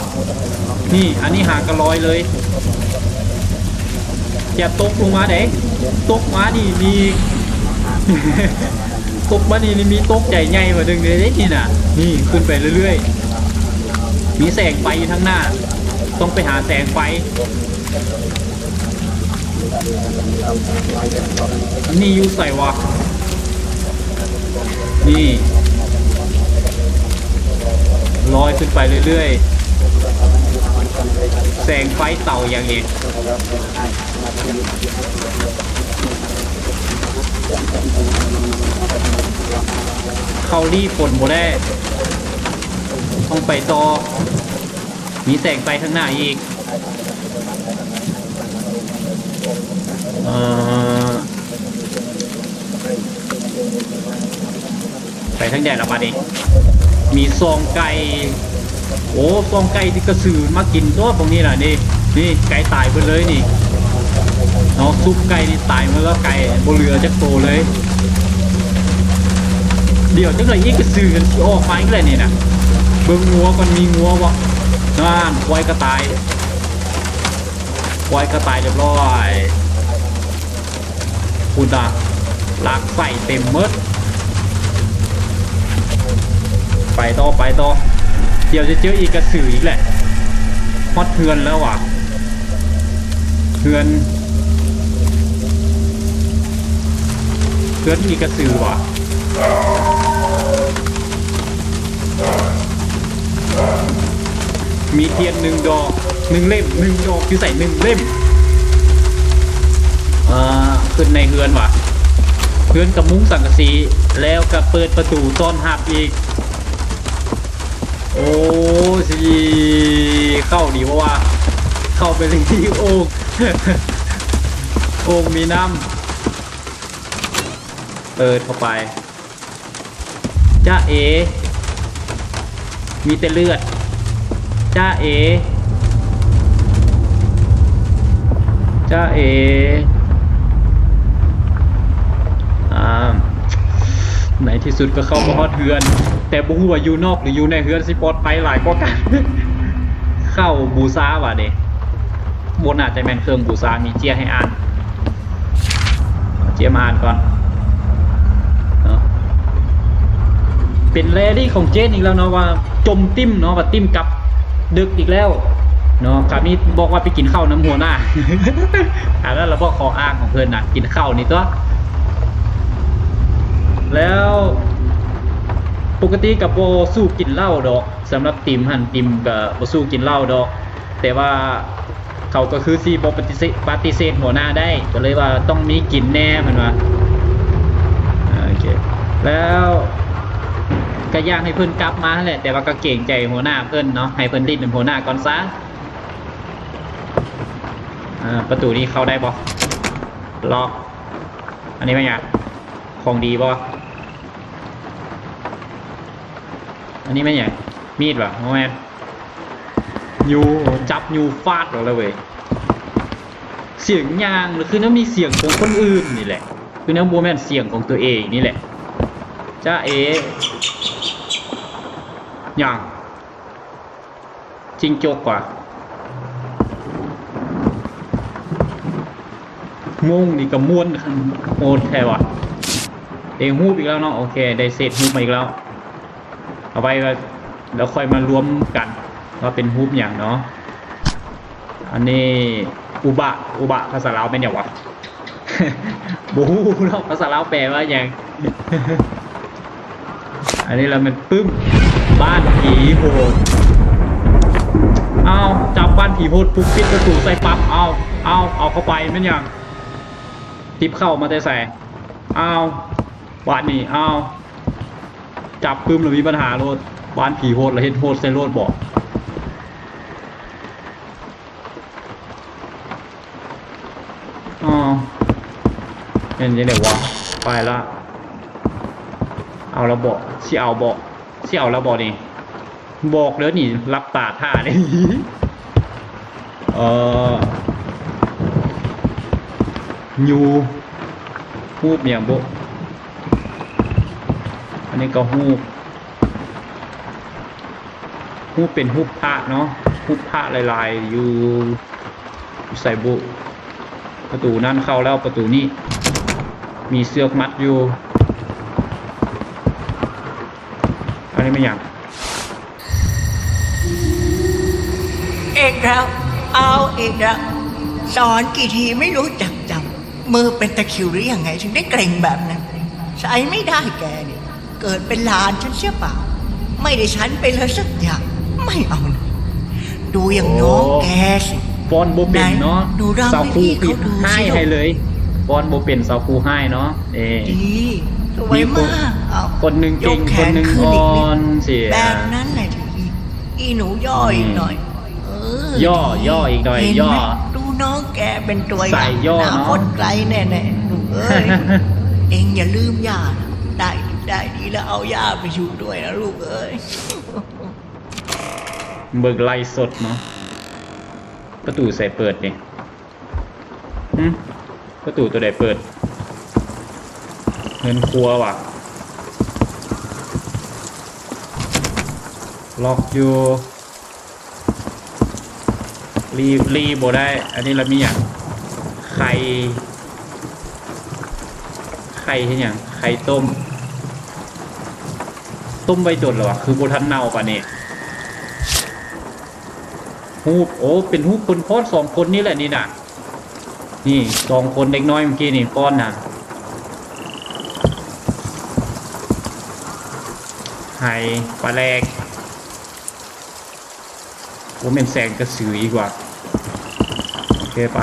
นี่อันนี้หางกระลอยเลยอย่าตกลงมาเด็กตกมาดิมี ตกมานี่มีตกใหญ่ๆมาดึงเลยนี่น่ะนี่ขึ้นไปเรื่อยๆมีแสงไฟอยู่ทั้งหน้าต้องไปหาแสงไฟนี่อยู่ใส่วะนี่ลอยขึ้นไปเรื่อยๆแสงไฟเต่าอย่างนี้เข้ารีฝนโมได้ต้องไปต่อมีแสงไฟข้างหน้าอีกไปทั้งแดดละบาดนี้มีซองไก่โอ้ซองไก่ที่กระสือมากินตัวตรงนี้แหละนี่ไก่ตายไปเลยนี่เนาะซุปไก่นี่ตายมาแล้วไก่บนเรือจะโตเลยเดี๋ยวจังเลยยิ่งกระสือกันออกมาอีกเลยนี่นะเบิ้งงัวก่อนมีงัววะนั่นควายกระต่ายเรียบร้อยคุณตาลากใส่เต็มมืดไปต่อเดี๋ยวจะเจออีกกระสืออีกแหละฮอดเทือนแล้วว่ะเทือนมีกระสือว่ะมีเทียน1 ดอก1 เล่ม1 ดอกคือใส่1 เล่มขึ้นในเฮือนว่ะเฮือนกับมุ้งสังกะสีแล้วก็เปิดประตูต้อนรับอีกโอ้สิเข้าดีเพราะว่าเข้าไปในที่โอ่งมีน้ำเปิดเข้าไปจ้าเอมีแต่เลือดจ้าเอ ในที่สุดก็เข้ามาฮอดเฮือน แต่บ่ฮู้ว่าอยู่นอกหรืออยู่ในเฮือนสิปลอดภัยหลายกว่ากัน เข้าบูซาว่ะเด้บ่น่าจะแม่นเครื่องบูซามีเจียให้อ่านเจียมาอ่านก่อนเนาะเป็นแรดี้ของเจนอีกแล้วเนาะว่าจมติ้มเนาะว่าติ้มกลับดึกอีกแล้วเนาะกามีบอกว่าไปกินข้าวน้ำหัวหน้า อันนั้นเราบอกขออ้างของเพิ่นน่ะกินข้าวนี่ตัวแล้วปกติกับโบสู้กินเหล้าดอกสำหรับติมหันติมกับโบสู้กินเหล้าดอกแต่ว่าเขาก็คือซีโบปฏิเสธหัวหน้าได้ก็เลยว่าต้องมีกินแน่มันว่าโอเคแล้วก็ย่างให้เพิ่นกลับมาแหละแต่ว่าก็เก่งใจหัวหน้าเพิ่นเนาะให้เพิ่นดิ้นเป็นหัวหน้าก่อนซะประตูนี้เข้าได้บ่ล็อกอันนี้ไม่ยากของดีบ่อันนี้ไม่ใหญ่มีดป่ะโมแมนยูจับยูฟาดหรอเลยเว้ยเสียงยางหรือคือน้ำมีเสียงของคนอื่นนี่แหละคือน้ำโมแมนเสียงของตัวเองนี่แหละจ้าเอยางจริงจกกว่างงนี่ก็ม้วนโอดแท้ว่ะเองฮูบอีกแล้วเนาะโอเคได้เศษฮูบมาอีกแล้วเอาไปแล้วค่อยมารวมกันว่าเป็นฮูปอย่างเนาะอันนี้อุบะภาษาลาวเป็นอย่างวะ บูเนาะภาษาลาวแปลว่าอย่าง อันนี้เราเป็นปึ้มบ้านผีโหดเอาจับบ้านผีโหดปุ๊บปิดประตูใส่ปั๊บเอาเข้าไปเป็นอย่างทิปเข้ามาแต่ใส่เอาบ้านนี่เอาจับปึ้มหรือมีปัญหาโลดบ้านผีโหดหรือเห็นโหดใส่โลดบอกอ๋อเห็นยังไงวะไปละเอาแล้วบอกสิเอาแล้วบอกนี่บอกแล้วนี่รับตาท่าเนี่ย ยูฮูบเนี่ยโบอันนี้ก็ฮูบเป็นฮูบพระเนาะฮูบพระลายๆอยู่ใส่บุประตูนั่นเข้าแล้วประตูนี้มีเสือกมัดอยู่อันนี้ไม่อย่าง
เอกแล้วเอาเอกแล้วสอนกี่ทีไม่รู้จักจำมือเป็นตะคริวหรือยังไงถึงได้เกรงแบบนั้นใช้ไม่ได้แกเนี่ยเกิดเป็นหลานฉันเชื่อเปล่าไม่ได้ฉันไปเลยสักอย่างไม่เอานะดูอย่างน้องแกสิ
ฟอนโบเป็นเนาะ
ดูร่าง
สาวคู
พี่
ปิด
เขาดู
ให้
สิ
ให้เลยฟอนโบเป็นสาวคูให้เนาะ
ดีสวยมากเอา
คนหนึ่งเก่ง
ยแข
คนหนึ่ง
ขึ้
อ่
ก
อ
นิ
น
ด
เสีย
แบบนั้นแหละทีอีหนูย่ออีกหน่อย
ย่ออีกหน่อย
เห็นไหม
ย่อ
ดูน้องแกเป็นตัวอ
ใส่
ย่าง
ย่อ
นา
เนาะ
คตไกลแน่ๆลูกเอ้ย เองอย่าลืมย่านะได้ดีแล้วเอาย่าไปอยู่ด้วยนะลูกเอ้ย
เบิกไล่สดเนาะประตูใส่เปิดนี่ประตูตัวใดเปิดเงินครัวว่ะล็อกอยู่รีบได้อันนี้เรามีอย่างไข่ที่อย่างไข่ต้มใบจดเหรอวะคือโบทันเน่าป่ะเนี่ยฮูบโอ้เป็นฮูบคนป้อนสองคนนี่แหละนี่น่ะนี่สองคนเด็กน้อยเมื่อกี้นี่ป้อนน่ะไข่ปลาแรกโอ้เป็นแสงกระสืออีกว่าโอเคไป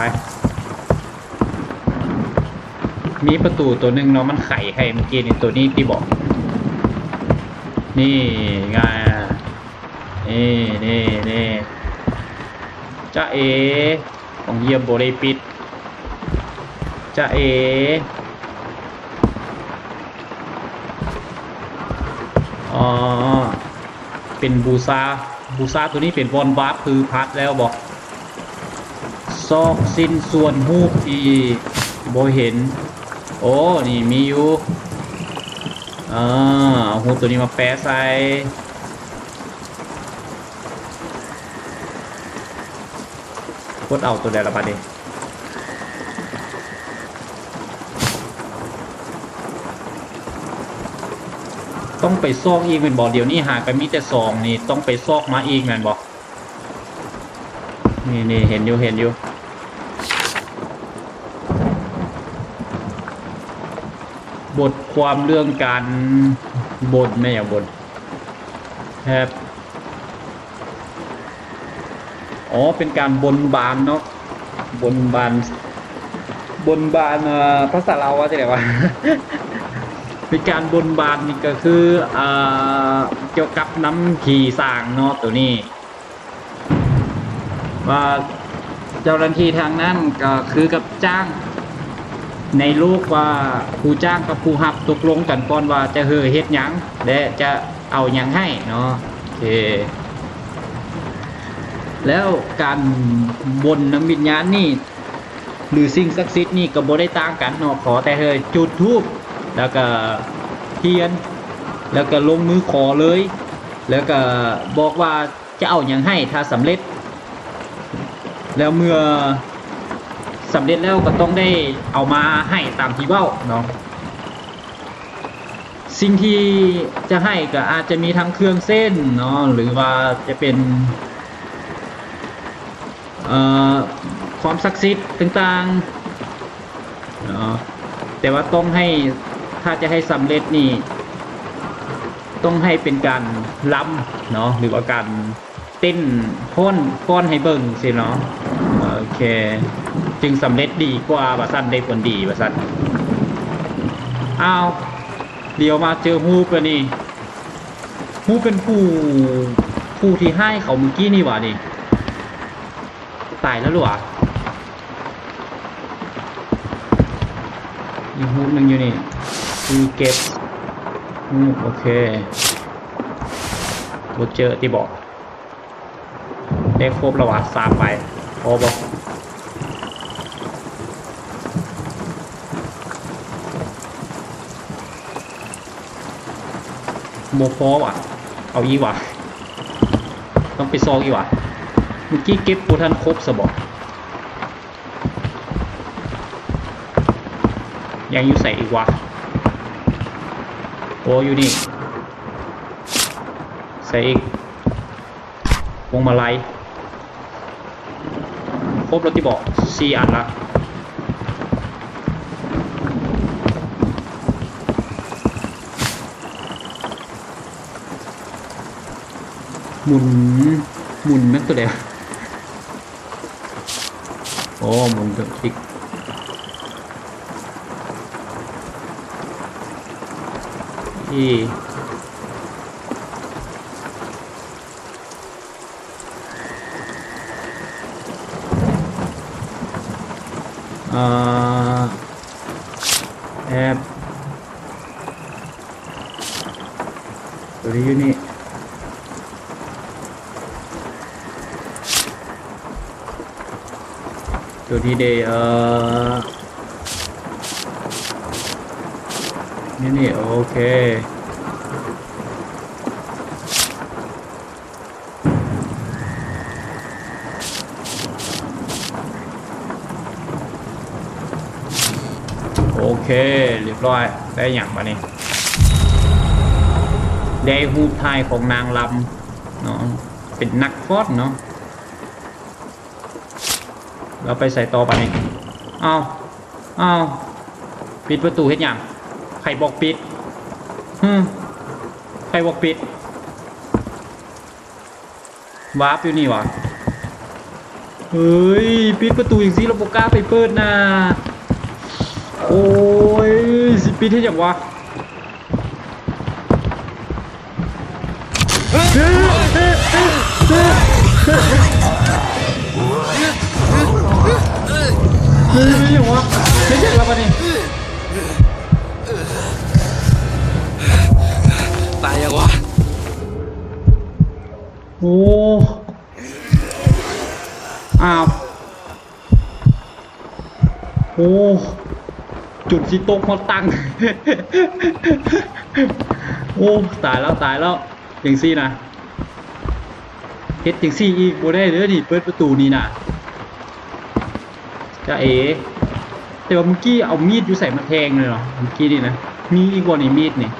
มีประตูตัวหนึ่งเนาะมันไขให้เมื่อกี้นี่ตัวนี้ที่บอกนี่ไงนี่จ้าเอของเยี่ยมโบได้ปิดจ้าเออ๋อเป็นบูซาตัวนี้เป็นวอนวาร์ปคือพัดแล้วบอกซอกสิ้นส่วนหูบที่โบเห็นโอ้นี่มีอยู่ เอาฮูตัวนี้มาแปะใส่กดเอาตัวใดละบัดนี้ต้องไปซอกอีกเป็นบอกเดี๋ยวนี้หากไปมีแต่2นี่ต้องไปซอกมาอีกแม่นบอกนี่เห็นอยู่บทความเรื่องการบนไม่อย่าบนแทบเป็นการบนบานเนาะบนบานภาษาลาวว่าจะไหนวะ เป็นการบนบานนี่ก็คือเกี่ยวกับน้ำขี่สร้างเนาะตัวนี้ว่าเจ้าหน้าที่ทางนั้นก็คือกับจ้างในโลกว่าผู้จ้างกับผู้รับตกลงกันก่อนว่าจะเฮ็ดหยังและจะเอาหยังให้เนาะโอเคแล้วการบนน้ำวิญญาณนี่หรือสิ่งศักดิ์สิทธิ์นี่ก็บ่ได้ต่างกันเนาะขอแต่จุดธูปแล้วก็เทียนแล้วก็ลงมือขอเลยแล้วก็บอกว่าจะเอาหยังให้ถ้าสำเร็จแล้วเมื่อสำเร็จแล้วก็ต้องได้เอามาให้ตามที่เว้าเนาะสิ่งที่จะให้ก็อาจจะมีทั้งเครื่องเส้นเนาะหรือว่าจะเป็นความศักดิ์สิทธิ์ต่างๆเนาะแต่ว่าต้องให้ถ้าจะให้สำเร็จนี่ต้องให้เป็นการล้ำเนาะหรือว่าการเต้นฟ้อนให้เบิ่งสิเนาะโอเคจึงสำเร็จดีกว่าว่าสั้นได้ผลดีว่าสั้นอ้าวเดี๋ยวมาเจอฮูปแล้วนี่ฮูปเป็นผู้ที่ให้เขาเมื่อกี้นี่หว่านี่ตายแล้วหรออีกฮูปหนึ่งอยู่นี่คือเก็บฮูปโอเคบทเจอที่บอกได้ครบแล้ววะ3 ใบพอบอกโมพอว่ะเอาอีว่ะต้องไปซองอีว่ะเมื่อกี้เก็บปูทันครบสบอกยังอยู่ใส่อีกว่ะโอ้อยู่นี่ใส่อีกวงมาลัยครบแล้วที่บอก4 อันละหมุนแม็กตัวเดียวโอ้หมุนกับติ๊กที่แอบตัวนี้อยู่นี่ตัวที่เดนี่โอเคโอเคเรียบร้อยได้อย่างมาเนี่ยได้ฮูปไทยของนางลำเนาะเป็นนักฟอดเนาะเราไปใส่ต่อไปนี่เอาปิดประตูเฮ็ดอย่างใครบอกปิดใครบอกปิดวาร์ปอยู่นี่วะเฮ้ยปิดประตูอย่างนี้เราโปกล้าไปเปิดนะโอ้ยสิปิดให้อย่างวะไม่อย่างวะไม่ใช่แล้วปะนี่
ตายยังวะ
โอ้อ้าวโอ้ จุดสิตกหมดตังค์ โอ้ตายแล้วอย่างซี่นะเฮ็ดอย่างซี่อีกบ่ได้เด้อนี่เปิดประตูนี่น่ะจ้าเอ๋แต่ว่าเมื่อกี้เอามีดอยู่ใส่มาแทงเลยเหรอเมื่อกี้นี่นะมีอีกบ่นี่มีดนี่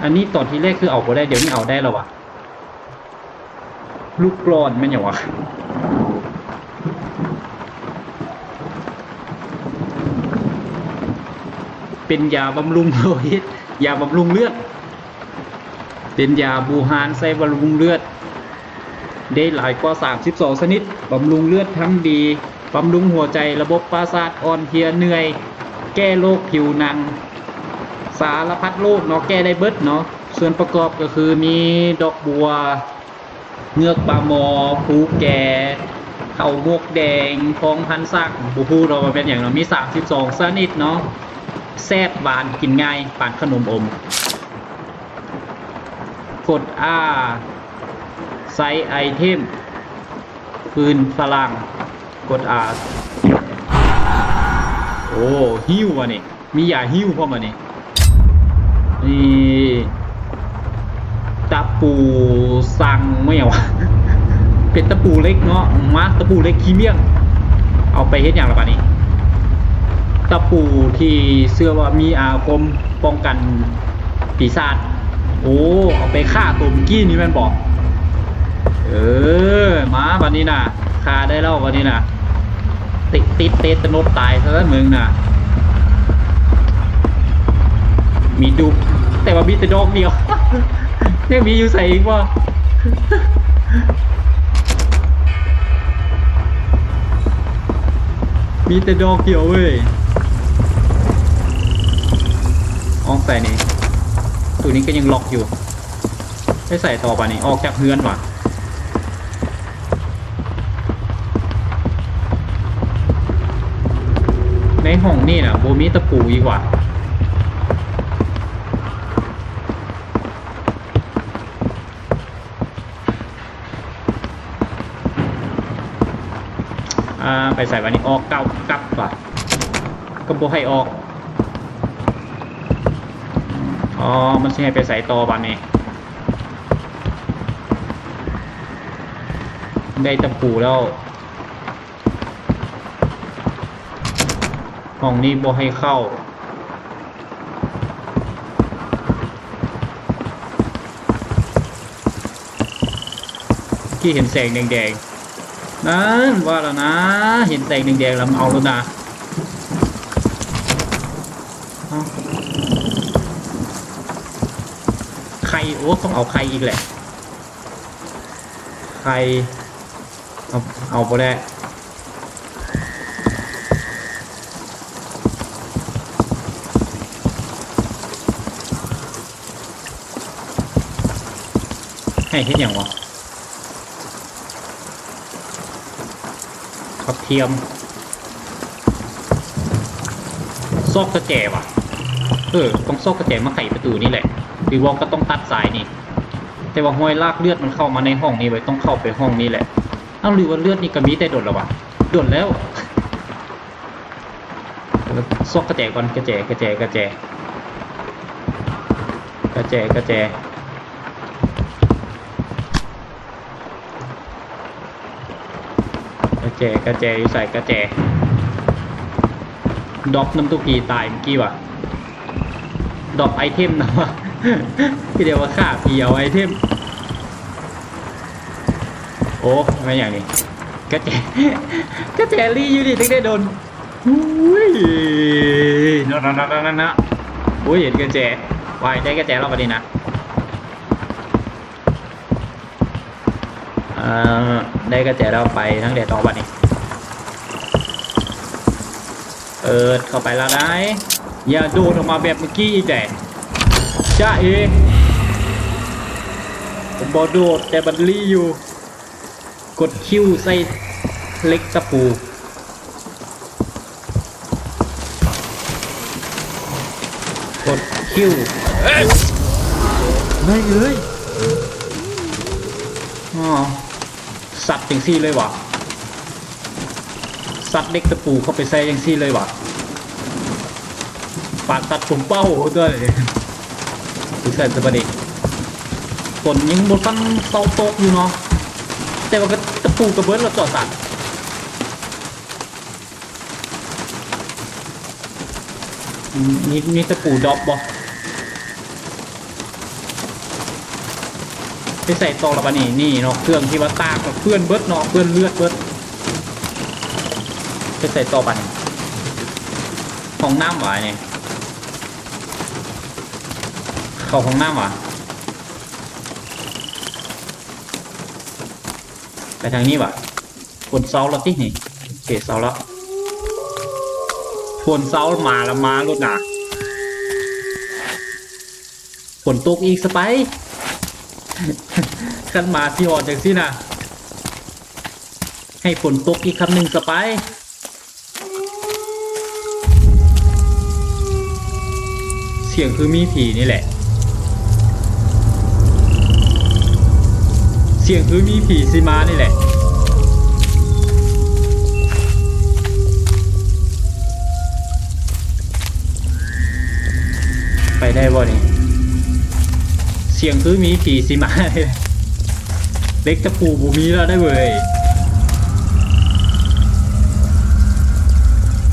อันนี้ตอนที่แรกคือเอาบ่ได้เดี๋ยวนี้เอาได้แล้ววะลูกกรอนแม่นหยังวะเป็นยาบำรุงโลหิตยาบำรุงเลือดเป็นยาบูฮานใส่บำรุงเลือดได้หลายกว่า32ชนิดบำรุงเลือดทั้งดีบำรุงหัวใจระบบประสาทอ่อนเพลียเหนื่อยแก้โรคผิวหนังสารพัดโรคเนาะแก้ได้เบิดเนาะส่วนประกอบก็คือมีดอกบัวเงือกปลาหมอผูแก่เข่าหมวกแดงทองพันซักบูฮูเราเป็นอย่างเนาะมี32ชนิดเนาะแซ่บหวานกินง่ายปานขนมอมกดไซไอเทมปืนฝรั่งกดโอ้หิ้ววะนี่มียาหิ้วพอมานี่นี่ตะปูสั่งไม่เอา เป็นตะปูเล็กเนาะมาตะปูเล็กขี้เมี่ยงเอาไปเฮ็ดอย่างไรบ้านี้ตะปูที่เชื่อว่ามีอาคมป้องกันปีศาจโอ้เอาไปฆ่าตัวเมื่อกี้นี่แม่นบอกมาวันนี้น่ะฆ่าได้แล้ววันนี้น่ะติดเตะตะนบตายซะแล้วมึงน่ะมีดุแต่ว่ามีแต่ดอกเดียว ยังมีอยู่ใส่อีกว่า มีแต่ดอกเดียวเว้ยออกใส่นี่ตัวนี้ก็ยังล็อกอยู่ได้ใส่ต่อป่ะนี่ออกจากเฮือนว่ะในห้องนี่นะโบมีตะปูอีกว่ะไปใส่วันนี้ออกเก้ากลับว่ะก็โบให้ออกอ๋อมันจะให้ไปใส่ต่อวันนี้ได้ตะปูแล้วห้องนี้โบให้เข้าที่เห็นแสงแดงๆนั่นว่าแล้วนะเห็นแสงแดงๆแล้วเอาแล้วนะใครโอ้ต้องเอาใครอีกแหละใครเอาไปได้ให้เห็นอย่างวะขับเทียมซอกกระแจว่ะต้องซอกกระแจมาไขประตูนี่แหละหรือว่าก็ต้องตัดสายนี่แต่ว่าห้อยลากเลือดมันเข้ามาในห้องนี้ไว้ต้องเข้าไปห้องนี้แหละอ้าวหรือว่าเลือดนี่ก็มีแต่โดดแล้ววะโดดแล้วซอกกระแจก่อนกระแจกระแจกระแจกระแจกระแจกระแจอยู่ใส่กระแจดอกน้ำตุกีตายเมื่อกี้ว่ะดอกไอเทมนะวะที่เดียวว่าฆ่าผีเอาไอเทมโอ้ไม่อย่างนี้กระแจรี่อยู่ดิถึงได้โดนอุ้ยนะโอ้ยเห็นกระแจวายได้กระแจรอบประเด็นนะได้กระแจเราไปทั้งเดดต่อบัดนี้เข้าไปแล้วได้อย่าโดดออกมาแบบเมื่อกี้อีกแต่จ้าผมบอโดดแต่บันลี่อยู่กดคิวใส่เล็กตะปูกดคิวไม่เลยสัตว์อย่างซี่เลยวะสัตว์เล็กตะปูเข้าไปใส่อย่างซี่เลยวะ ปากตัดผมเป้าด้วยคือใส่สบายฝนยังบนฟันเตาโตกอยู่เนาะแต่ว่าก็ตะปูกระเบิดเราจอดสัตว์นี่ตะปูดอกบ่ไปใส่ตอกละปะนี่เนาะเครื่องที่ว่าตากเพื่อนเบิดเนาะเพื่อนเลือดเบิดไปใส่ตอกปะนี่ห้องน้ำหวายเนี่ยเข้าห้องน้ำหวะไปทางนี้วะฝนเซาแล้วที่นี่โอเคเซาแล้วฝนเซามาแล้วมาลดหนาฝนตกอีกสไปขันมาที่หอดจากสินะให้ฝนตกอีกคำหนึ่งสไปเสียงคือมีผีนี่แหละเสียงคือมีผีซีมานี่แหละไปได้บ่นี่เสียงคือมีผีซีมาเล็กตะปูบูมีแล้วได้เว้ย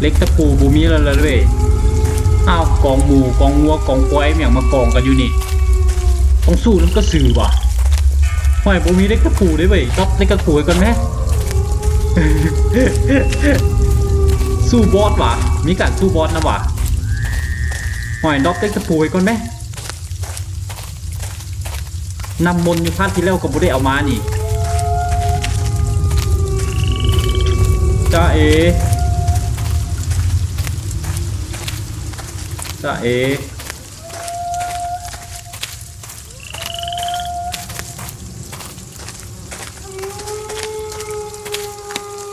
เล็กตะปูบูมีแล้วเว้ยอ้าวกองหมูกองวัวกองควายอย่างมากองกันอยู่นี่ต้องสู้แล้วก็สื่อว่ะหอยบูมีเล็กตะปูได้เว้ยก็เล็กตะปูกันไหม สู้บอสว่ะมีการสู้บอสนะว่ะหอยดอกเล็กตะปูกันไหมนำมนอยู่พาดที่แล้วก็บ่ได้เอามานี่จ้าเอก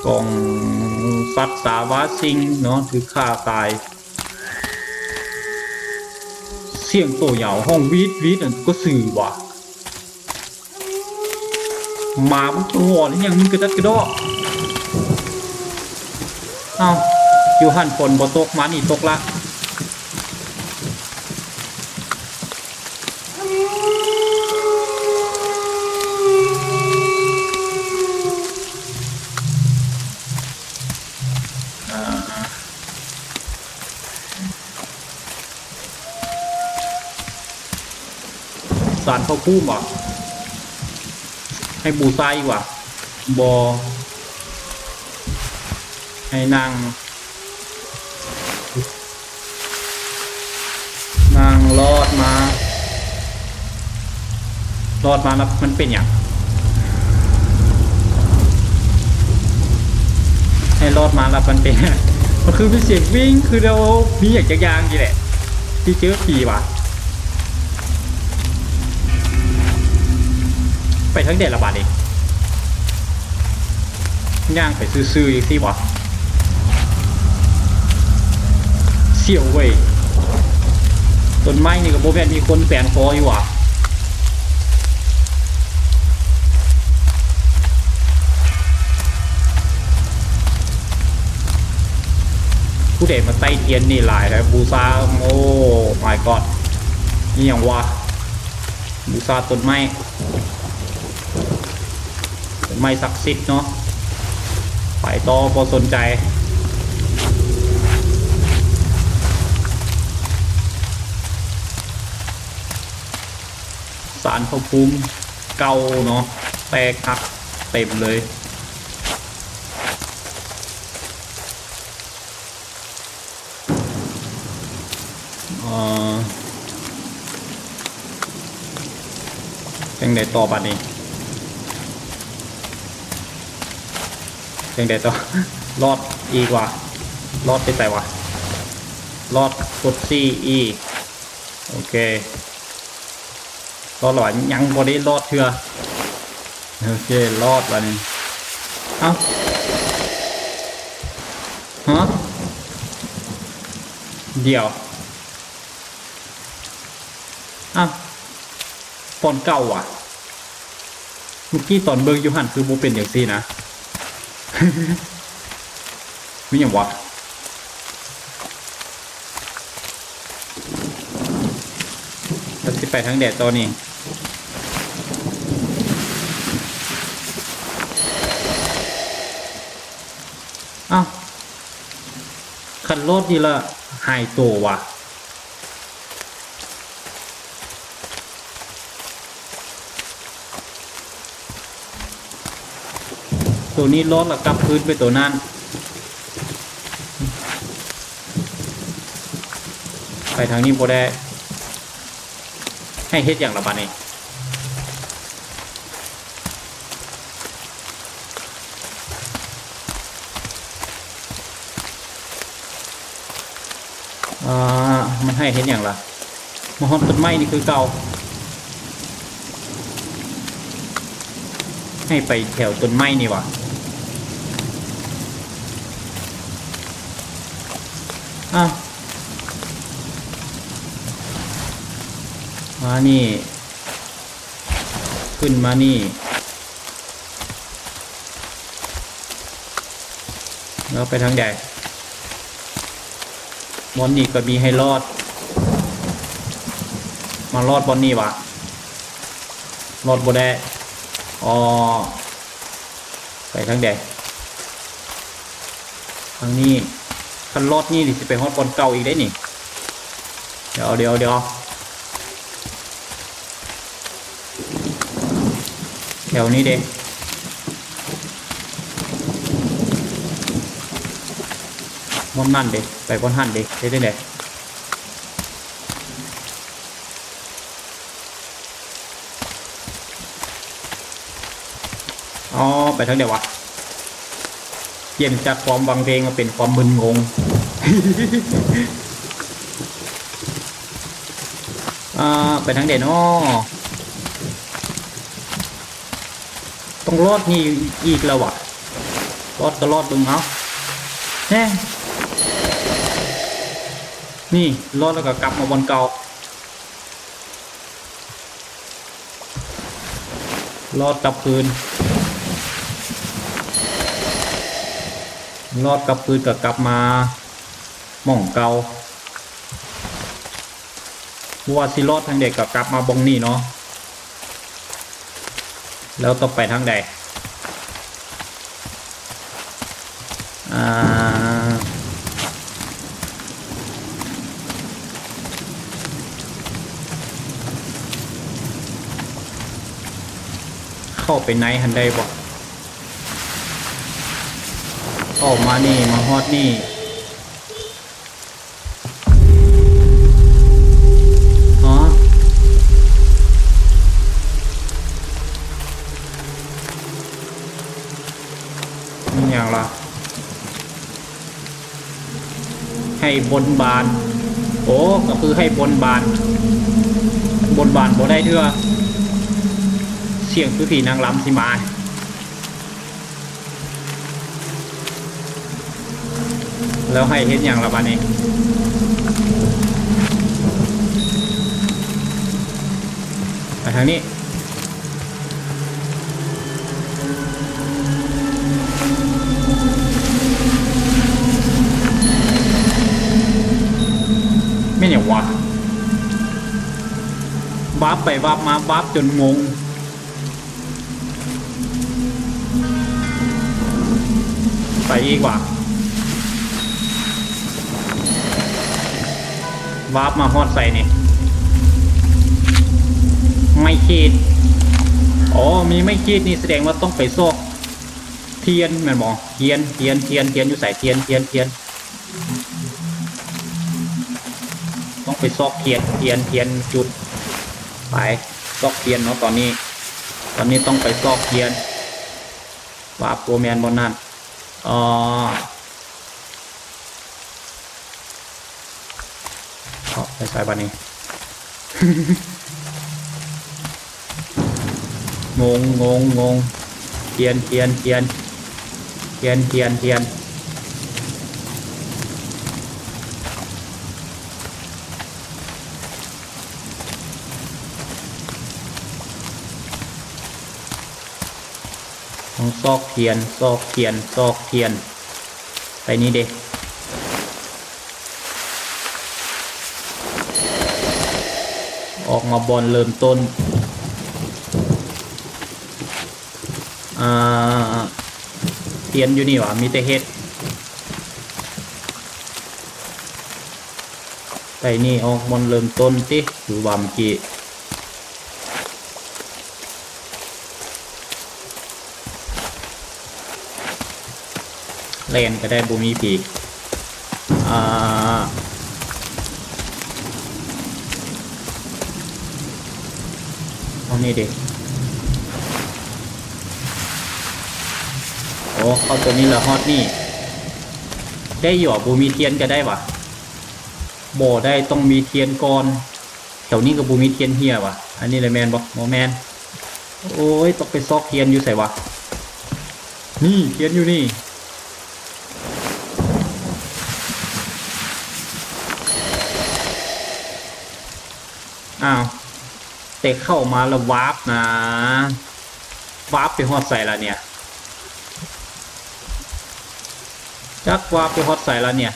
ล่องสัตว์สาวาสิงเนาะถือฆ่าตายเสียงโตเหยาห้องวีดก็สื่อว่ะมาบุกตัวนี่ยังมึงกระดัดกระดอกเอ้าอยู่หันฝนบ่ตกมานี่ตกละสารพระภูมิอ่ะให้บูชาอีกว่ะบอให้นางรอดมาแล้วมันเป็นอย่างให้รอดมาแล้วมันเป็นมันคือมีเสียงวิ่งคือเรามีอย่างยางๆนี่แหละที่เจอผีว่ะไปทั้งเด็ดละบาทเองย่างไปซื้อๆอีกสิวะเสี่ยวเว้ยต้นไม้นี่กับโบแมนมีคนแฝงคออยู่วะผู้เด็กมาไต่เทียนนี่หลายแล้วบูซาโอ้ my god นี่อย่างวะบูซาต้นไม้ไม่ศักดิ์สิทธิ์เนาะไปต่อพอสนใจสารพระภูมิเก่าเนาะแตกหักเต็มเลยยังได้ต่อบัดนี้ยังได้ต่อรอดอีกว่ะรอดไปแต่ว่ะรอดกดซีอีโอเครอดหรอยังพอได้รอดเถื่อโอเครอดวันนี้เอ้าฮะเดี๋ยวอ้าวตอนเก่าอ่ะเมื่อกี้ตอนเบิร์ยูหันคือโบเป็นอย่างซี่นะไม่อย่างวะ ไปทางแดดตัวนี้อ้าวคันรถนี่ละหายตัวว่ะตัวนี้รถละกลับพื้นไปตัวนั้นไปทางนี้พอได้ให้เฮ็ดอย่างละบาดนี้มันให้เห็นอย่างละมาฮอดต้นไม้นี่คือเก่าให้ไปแถวต้นไม้นี่วะมานี่ขึ้นมานี่แล้วไปทางใดบอนนี่ก็มีให้รอดมารอดบอนนี่วะรอดบ่ได้ไปทางใดทางนี้คันรอดนี่ดิสิไปฮอดบอนเก่าอีกได้นี่เดี๋ยวแถวนี้เด้บอนนั่นเด้ไปบอนหันเด้ได้ไปทางเดียววะเปลี่ยนจากความวังเวงมาเป็นความมึนงง ไปทางเดียวนาะต้องรอดนี่อีกแล้ววะรอดก็รอดบึงเอาแน่นี่รอดแล้วก็กลับมาบนเก่ารอดกลับคืนรอดกลับคืนกับกลับมาหม่องเก่าว่าสิรอดทางเด็กกับกลับมาบงนี่เนาะแล้วต้องไปทางใดเข้าไปไหนหันได้บ่ออกมานี่มาฮอดนี่นี่อย่างละให้บนบานก็คือให้บนบานบ่ได้เถื่อเสียงคือผีนางรำสิมาแล้วให้เห็นอย่างละบานี้ไปทางนี้ไม่เนี่ยวะวับไปวับมาวับจนงงไปอีกว่าวาร์ปมาฮอดใส่นี่ไม่ขีดมีไม่ขีดนี่แสดงว่าต้องไปซอกเทียนแม่นบ่เทียนอยู่ใส่เทียนต้องไปซอกเทียนจุดไปซอกเทียนเนาะตอนนี้ต้องไปซอกเทียนวาร์ปโปรแมนบนนั้นไปใส่บ้านนี้ งงเทียนต้องซอกเทียนไปนี่เด็ก ออกมาบอลเริ่มต้นเทียนอยู่นี่หว่ามีแต่เฮ็ดไปนี่ออกบอลเริ่มต้นติหรือว่าเมื่อกี้เล่นก็ได้บูมีปีกเอานี่ดิโอ้เข้าตัวนี้ละฮอตนี่ได้หยอบูมีเทียนก็ได้วะบ่ได้ต้องมีเทียนก่อนแถวนี้ก็บูมีเทียนเฮียวะอันนี้เลยแมนบอกโมแมนโอ้ยต้องไปซอกเทียนอยู่ใส่วะนี่เทียนอยู่นี่อ้าวเตะเข้ามาแล้ววาร์ปนะวาร์ปไปฮอดใส่ละเนี่ยจักวาร์ปไปฮอดใส่ละเนี่ย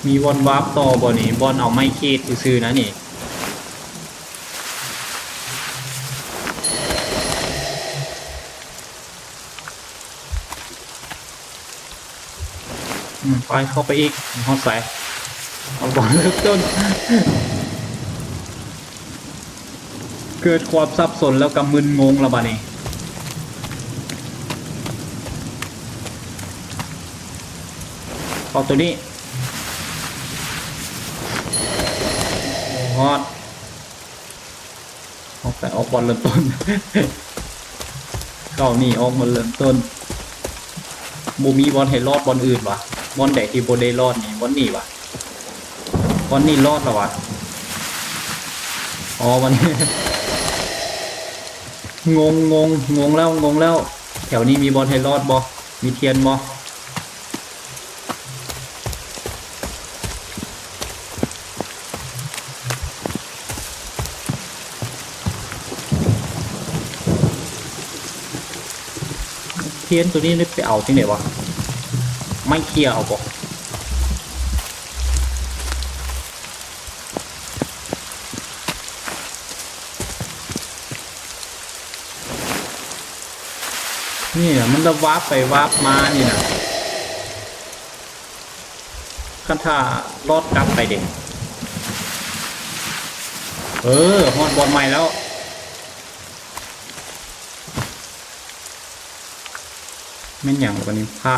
มีบอลวาร์ปต่อบ่นี่บอลเอาไม่ขีดซื่อๆนะนี่ไปเข้าไปอีกฮอตใส่เอาบอลเริ่มต้นเกิดความสับสนแล้วก็มึนงงแล้วบ้านี้เข้าตัวนี้ฮอตออกแต่ออกบอลเริ่มต้นเข้านี่ออกมาเริ่มต้นบูมีบอลให้รอดบอลอื่นวะบอลแดกที่โบได้รอดนี่บอลนี่วะบอลนี่รอดแล้ววะอ๋อวันนี้ งแล้วแถวนี้มีบอลให้รอดบอมีเทียนบอเทียนตัวนี้นึกไปเอาที่ไหนวะไม่เคลียร์เอาบอนี่นะมันจะวาร์ปไปวาร์ปมานี่นะขั้นท่ารอดกลับไปเด็กฮอดบอลใหม่แล้วแม่นอย่างวันนี้ผ้า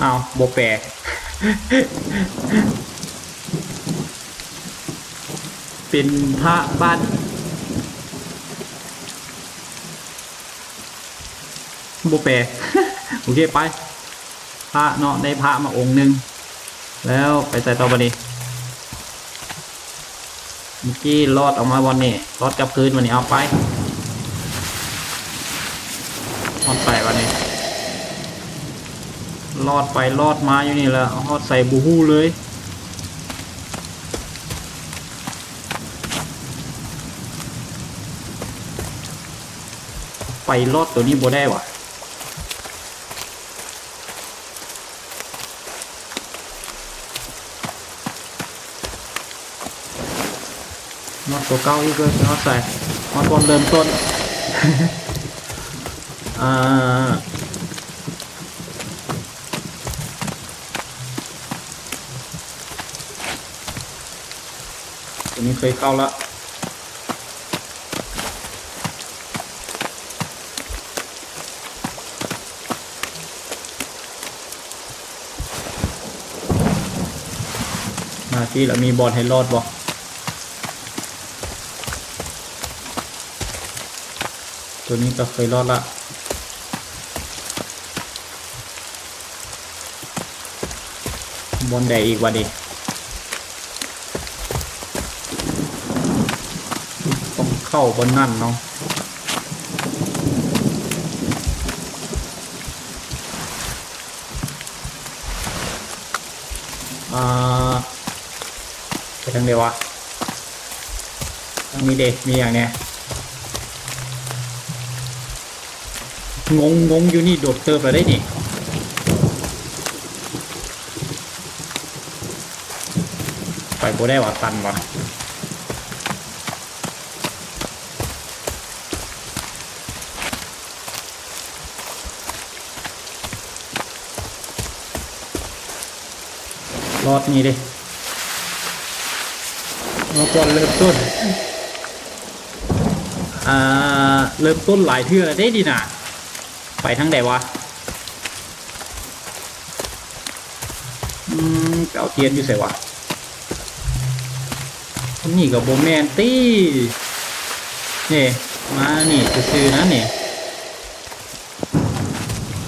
อ้าวโบแปร เป็นพระบ้านโบแปร โอเคไปพระเนาะได้พระมาองค์หนึ่งแล้วไปใส่ต่อบันนี้เมื่อกี้รอดออกมาวันนี้รอดกลับคืนวันนี้เอาไปรอดใส่วันนี้รอดไปรอดมาอยู่นี่แหละรอดใส่บูฮู้เลยไปรอดตัวนี้บ่ได้วะนอดตัวเก้าอีกเลยนอดใส่นอดบอลเริ่มต้น ตัวนี้เคยเข้าแล้วมาที่แล้วมีบอลให้รอดบ่ตัวนี้ก็เคยรอดละบอลแดงอีกวันดิต้องเข้าบนนั่นเนาะไปทางเดียววะทางนี้เด็กมีอย่างเนี้ย งอยู่นี่โดดเติบไปได้นี่ไปบ่ได้ว่าตันวะรอดนี่ดิมาก่อนเริ่มต้นเริ่มต้นหลายเทื่อได้ดีน่ะไปทางใดวะเอาเทียนอยู่ใส่วะนี่กับโบแมนตี้นี่มานี่ซื้อๆนะนี่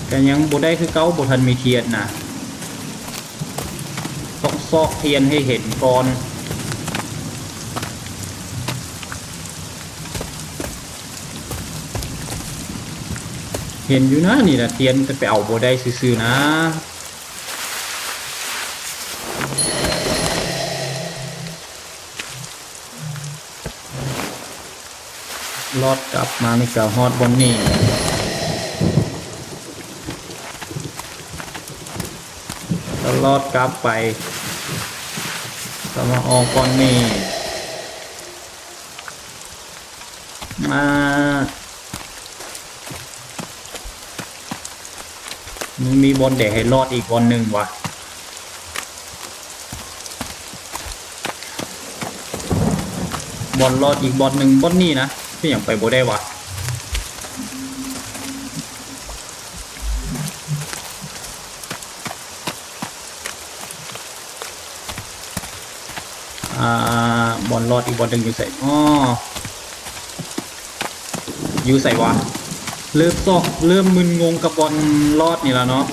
แต่ยังโบได้คือเก้าโบทันมีเทียนนะต้องซอกเทียนให้เห็นก่อนเห็นอยู่นะนี่นะเทียนจะไปเอาโบได้ซื้อๆนะรอดกลับมาในกาฮอดบนนี่แล้วรอดกลับไปก็มาออกก่อนนี่มีบอลเด็กให้รอดอีกบอลหนึ่งวะบอลรอดอีกบอลหนึ่งบอลนี่นะที่อย่างไปโบได้วะบอลรอดอีกบอลหนึ่งอยู่ใส่อยู่ใส่วะเริ่มมึนงงกับบอลรอดนี่แล้วเนาะ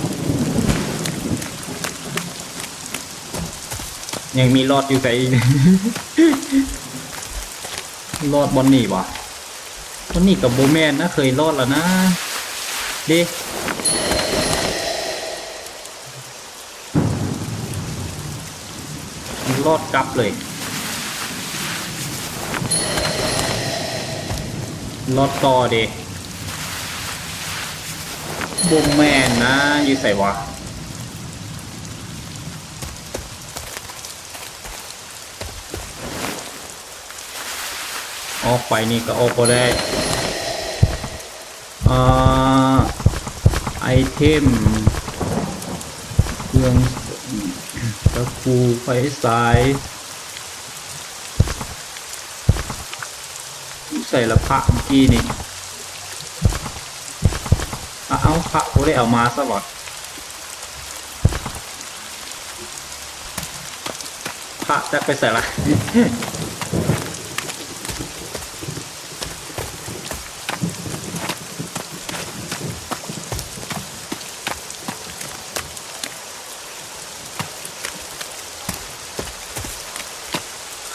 ยังมีรอดอยู่ใส่ รอดบอลนี่วะบอลนี่กับโบแมนนะเคยรอดแล้วนะดิรอดกลับเลยรอดต่อเดโบแมนนะอยู่ใส่วะออกไปนี่ก็ออกก็ได้ไอเทมเครื่องตะปูไฟสายใส่ละพระเมื่อกี้นี่เอาพระโอ้ได้เอามาซะหมดพระจะไปใส่ละ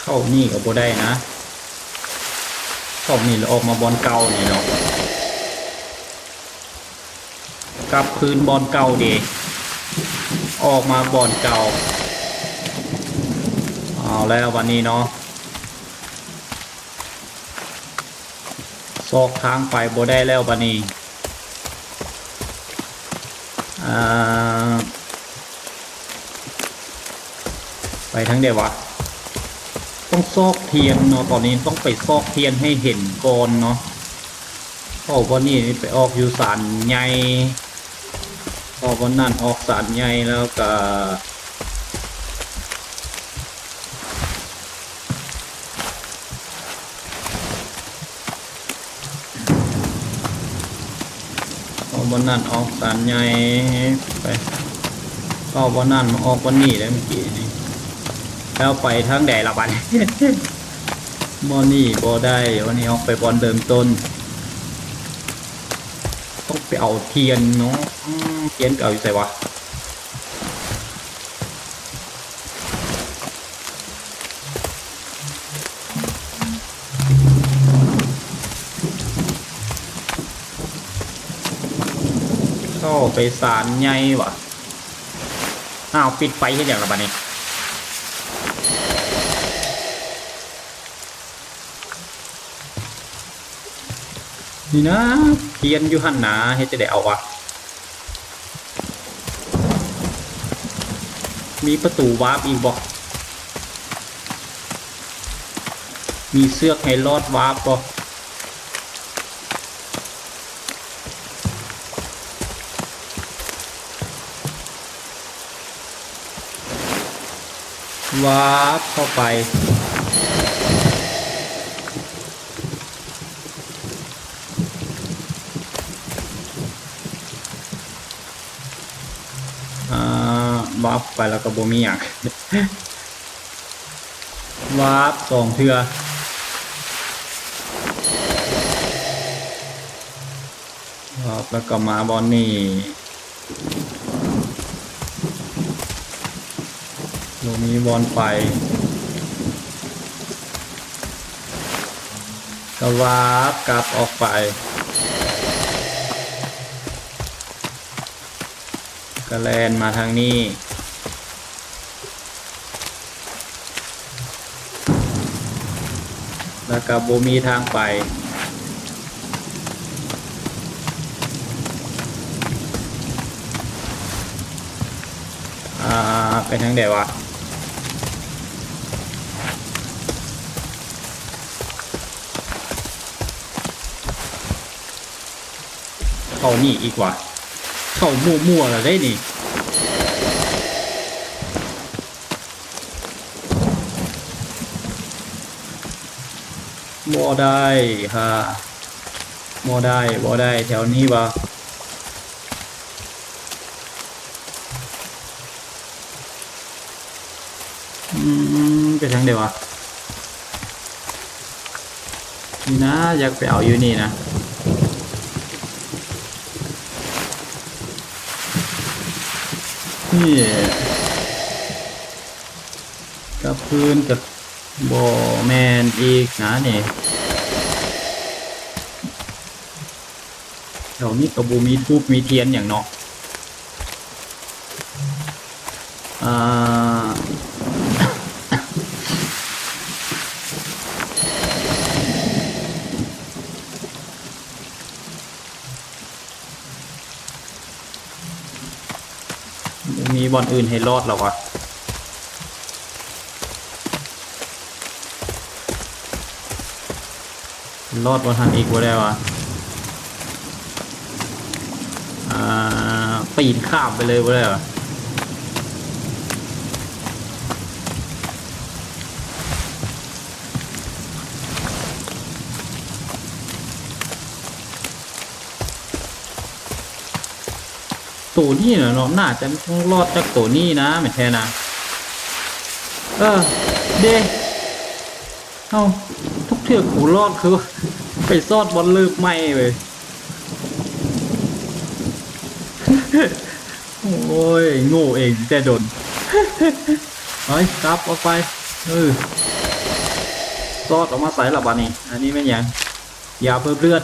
เข้านี่ก็บ่ได้นะเข้านี่แล้วออกมาบอลเก่านี่เนาะกลับคืนบอลเก่าดีออกมาบอลเก่าเอาแล้ววันนี้เนาะซอกทางไปบ่ได้แล้ววันนี้ไปทั้งเดียววะต้องซอกเทียนเนาะตอนนี้ต้องไปซอกเทียนให้เห็นก่อนเนาะเพราะว่านี่ไปออกอยู่ศาลใหญ่พอวันนั้นออกศาลใหญ่แล้วก็พอวันนั้นออกศาลใหญ่ไปก็วันนั้นมาออกวันนี้แล้วเมื่อกี้นี่แล้วไปทางใดละบัด มอนี่บ่ได้วันนี้ออกไปบอลเดิมต้นต้องไปเอาเทียนเนาะเทียนเก่าอยู่ใส่วะเข้าไปศาลใหญ่วะอ้าวปิดไฟเห็นอย่างละบัดนี้ นี่นะเทียนอยู่หันหนาเฮ็ดจะได้เอาวะมีประตูวาร์ปอีกบ่มีเสือกให้รอดวาร์ปบ่วาร์ปเข้าไปวาร์ปไปแล้วก็บ่มีอย่าง วาร์ป2 เทื่อวาร์ปแล้วก็มาบอนนี่บ่มีบอลไฟก็วาร์ปกลับออกไปก็แลนมาทางนี้แล้วก็บ่มีทางไปไปทางไหนวะเข้านี่อีกว่ะเข้ามั่วๆแล้วได้นี่บ่ได้ฮะบ่ได้แถวนี้วะไปทางเดียววะนี่นะอยากไปเอาอยู่นี่นะนี่กับพื้นกับบ่แมนอีกนะนี่แถวนี้กับบูมีทูบมีเทียนอย่างเนาะมีบอลอื่นให้รอดหรอวะรอดบอลทันอีกว่าได้วะปีนข้ามไปเลยว่าได้วะตัวนี้เนาะน่าจะต้องรอดจากตัวนี้นะไม่แท้นะเด้เอาทุกเทือกกูรอดคือไปซอดบอลเลิกไม่เลยโอ้ยโง่เองแต่โดนเฮ้ยกลับออกไปซอดออกมาใส่ละบานี่อันนี้ไม่ยังยาเพิ่มเลือด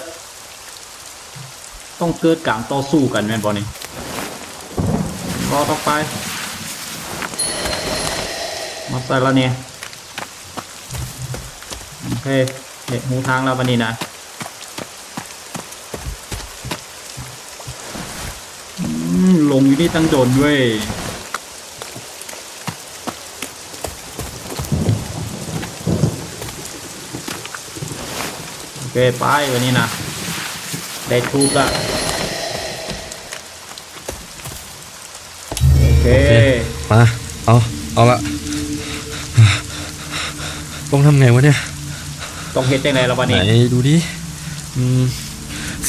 ต้องเกิดการต่อสู้กันแม่นบอนี่รอต่อไปมาใส่ละเนี่ยโอเคเห็นหูทางแล้ววันนี้นะลงอยู่นี่ตั้งโดนด้วยโอเคไปวันนี้นะได้ทูบละโอเค
มาเอาละต้องทำไงวะเนี่ย
ต้องเฮ็ดยังไงละวันนี้
ไหนดูดิ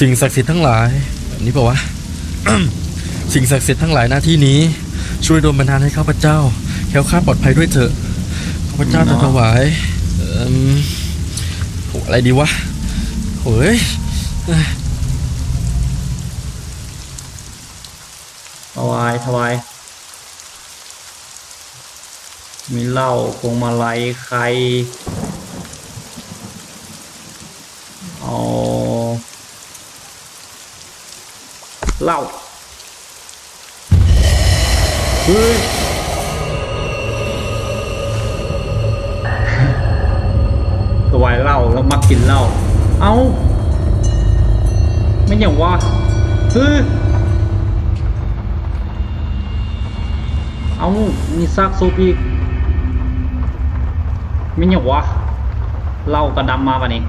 สิ่งศักดิ์สิทธิ์ทั้งหลายแบบนี้เปล่าวะ สิ่งศักดิ์สิทธิ์ทั้งหลายหน้าที่นี้ช่วยดลบันดาลให้ข้าพเจ้าแคล้วคลาดปลอดภัยด้วยเถอะข้าพเจ้าจะถวายอะไรดีวะเฮ้ย
ถวายมีเหล้าพวงมาลัยไข่เหล้าเฮ้ยถวายเหล้าแล้วมักกินเหล้าเอ้า ไม่อย่างว่าเอานี่ซากโซปีกไม่อย่างวะเล่ากระดำมาป่ะนี่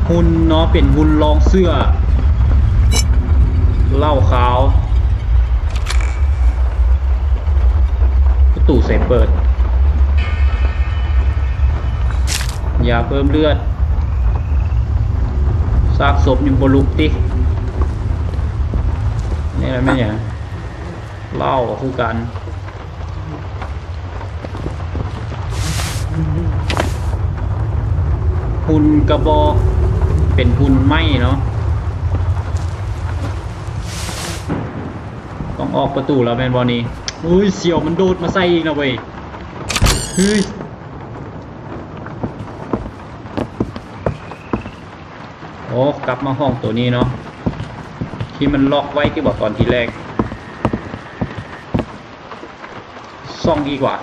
หุ่นเนาะเป็นหุ่นรองเสื้อเหล้าขาวประตูเสร็จเปิดยาเพิ่มเลือดซากศพยังบลุกตินี่อะไรไม่เนี่ยเหล้าคือกันหุ่นกระบอกเป็นหุ่นไหมเนาะต้องออกประตูแล้วแมนบอนี่อุ้ยเสี่ยวมันโดดมาใส่อีกนะเว้ยเฮ้ยโอ้กลับมาห้องตัวนี้เนาะที่มันล็อกไว้ที่บอกตอนที่แรกซ่องดีกว่า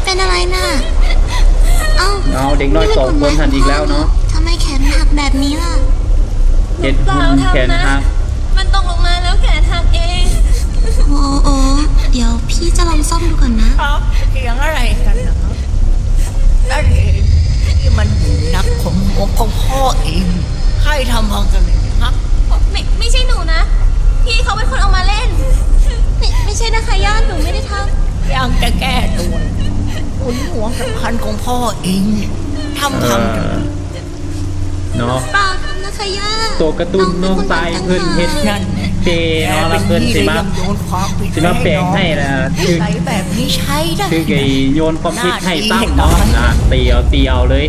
เป็นอะไรน่ะ
เอาเด็กน้อยสองคนทันอีกแล้วเนาะ
ทำไมแขนหักแบบนี้ล่ะ
เห็นหุ่นแขนหัก
มันตกลงมาแล้วแขนหักเอง
โอ้เดี๋ยวพี่จะลองซ่อมดูก่อนนะ
ครับเสียงอะไรกันนะครับนั่นเองนี่มันนักของหัวของพ่อเองใครทำพังกันเลยนะครับ
ไม่ใช่หนูนะ พี่เขาเป็นคนเอามาเล่น
ไม่ใช่นะคะย่าหนูไม่ได้ท
ยังจะแก้ตัวหุ่นหัวสำคัญของพ่อเองทำพังกัน
เนาะ
ำเปล่าทำนะคะย่า
ตัวการ์ตูนน้องทรายเพิ่นเฮ็ด
นั่น
เจเนาะแล้วเพิ่นสิมา
โยนความผิด
สิมาแปลงให้นะคือ
ใส่แบบนี้ใช้ได้
คือไอ้โยนความคิดให้ซ้ำเนาะตีเอาเลย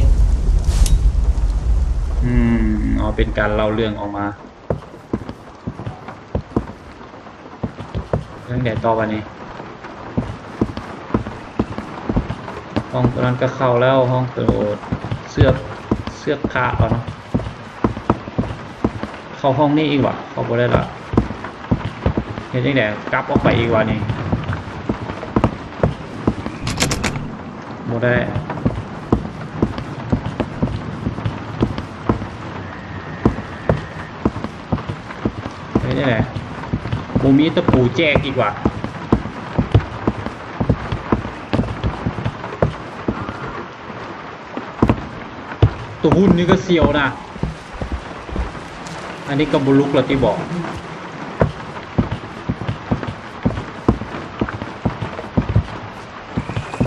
เอาเป็นการเล่าเรื่องออกมาเรื่องใหญ่ต่อไปนี้ห้องตอนนั้นก็เข้าแล้วห้องตัวเสื้อผ้าเอาเนาะเข้าห้องนี้อีกว่ะเข้าบ่ได้ละเห็นยังไงกลับออกไปอีกว่ะนี่บ่ได้เห็นยังไงบ่มีตะปูแจกอีกว่ะตัวหุ่นนี่ก็เสียวนะอันนี้ก็บุลุกแล้วที่บอก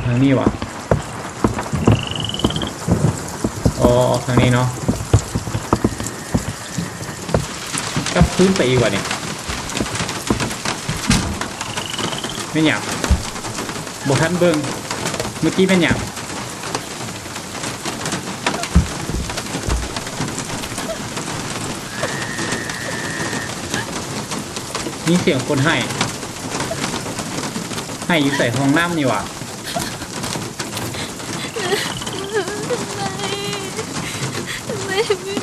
ทางนี้วะอ๋อทางนี้เนาะกลับพื้นไปอีกว่ะเนี่ยไม่หยาบบทันเบิ้งเมื่อกี้เป็นหยาบมีเสียงคนให้อยู่ใส่ห้องน้ำนี่ว่ะ
ไม่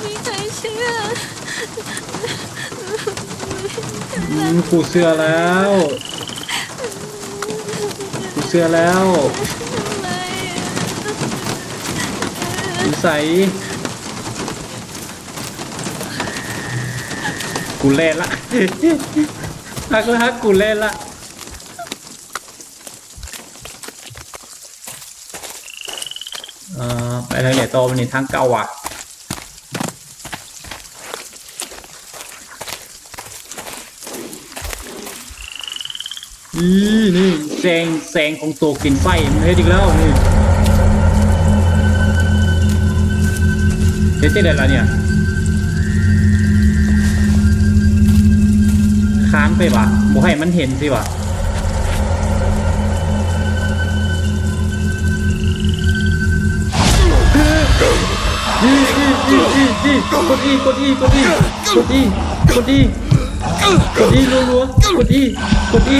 มีใครเชื่อ
กูเชื่อแล้วใส่กูเล่นละ ฮักกูเล่นละไปทางไหนต่อวันนี้ทางเก่าว่ะนี่แสงของตัวกินไฟมันเฮ็ดอีกแล้วนี่เฮ็ดได้แล้วเนี่ยค้านไปว่ะบ่ให้มันเห็นสิว่ะกดอีรัวๆกดอี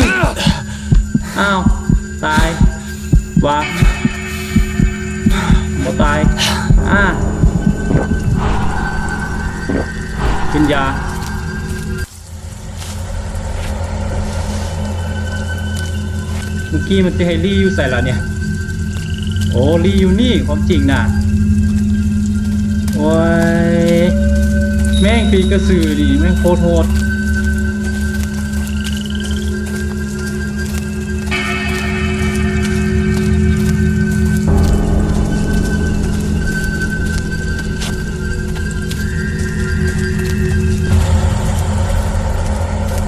อ้าวตายว่ะบ่ตายกินยาเมื่อกี้มันจะให้รีอยู่ใส่แล้วเนี่ย โอ้รีอยู่นี่ความจริงน่ะโอ้ยแม่งปีกระสือดิแม่งโคตรโหด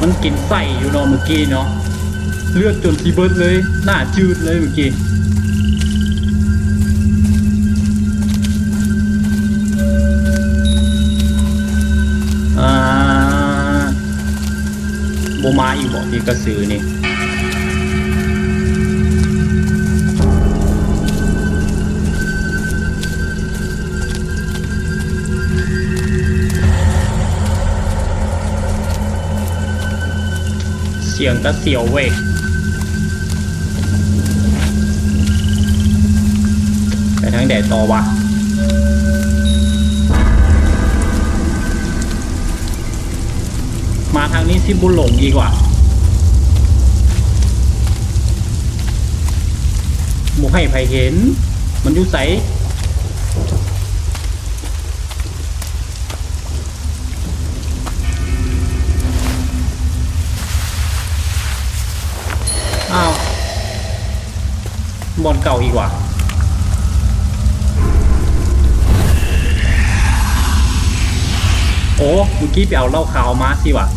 มันกินไส้อยู่เนาะเมื่อกี้เนาะเลือดจนทีเบิร์ดเลยหน้าจืดเลยเมื่อกี้โบมาอีกบอกที่กระสือนี่เสียงก็เสียวเว้ยไปทางแดดต่อวะมาทางนี้สิบุญหลงดีกว่าหมูให้ไผเห็นมันอยู่ใสอ้าวบอลเก่าอีกว่ะโอ้เมื่อกี้ไปเอาเหล้าขาวมาสิว่ะ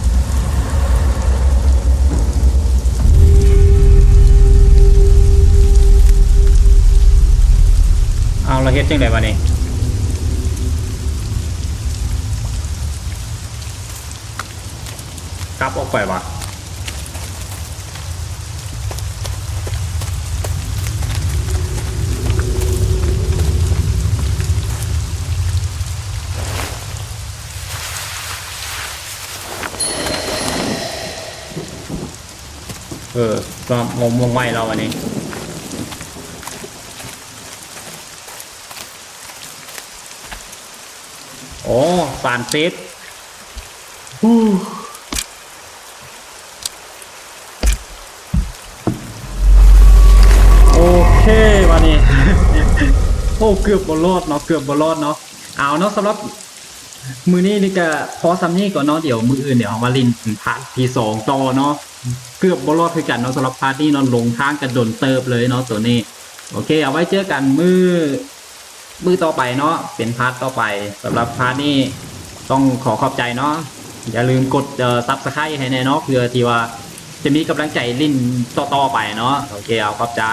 เอาเราเฮ็ดจังได๋วะนี่กลับออกไปวะก็งมลงไว้เราอันนี้โอ้สารเซตโอเควันนี้ โอ้เกือบบอลรอดเนาะเกือบบอลรอดเนาะเอาเนาะสำหรับมือนี้นี่ก็พอซ้ำนี่ก่อนเนาะเดี๋ยวมืออื่นเดี๋ยวเอามาลินพาร์ทที่2ต่อเนาะเกือบบอลรอดคือกันเนาะสำหรับพาร์ทนี้เนาะลงทางกันโดนเติบเลยเนาะตัวนี้โอเคเอาไว้เจอกันมือต่อไปเนาะเป็นพาร์ทต่อไปสำหรับพาร์ทนี้ต้องขอขอบใจเนาะอย่าลืมกดSubscribe ให้แน่เนาะเพื่อที่ว่าจะมีกำลังใจลิ้นต่อไปเนาะโอเคเอาขอบใจ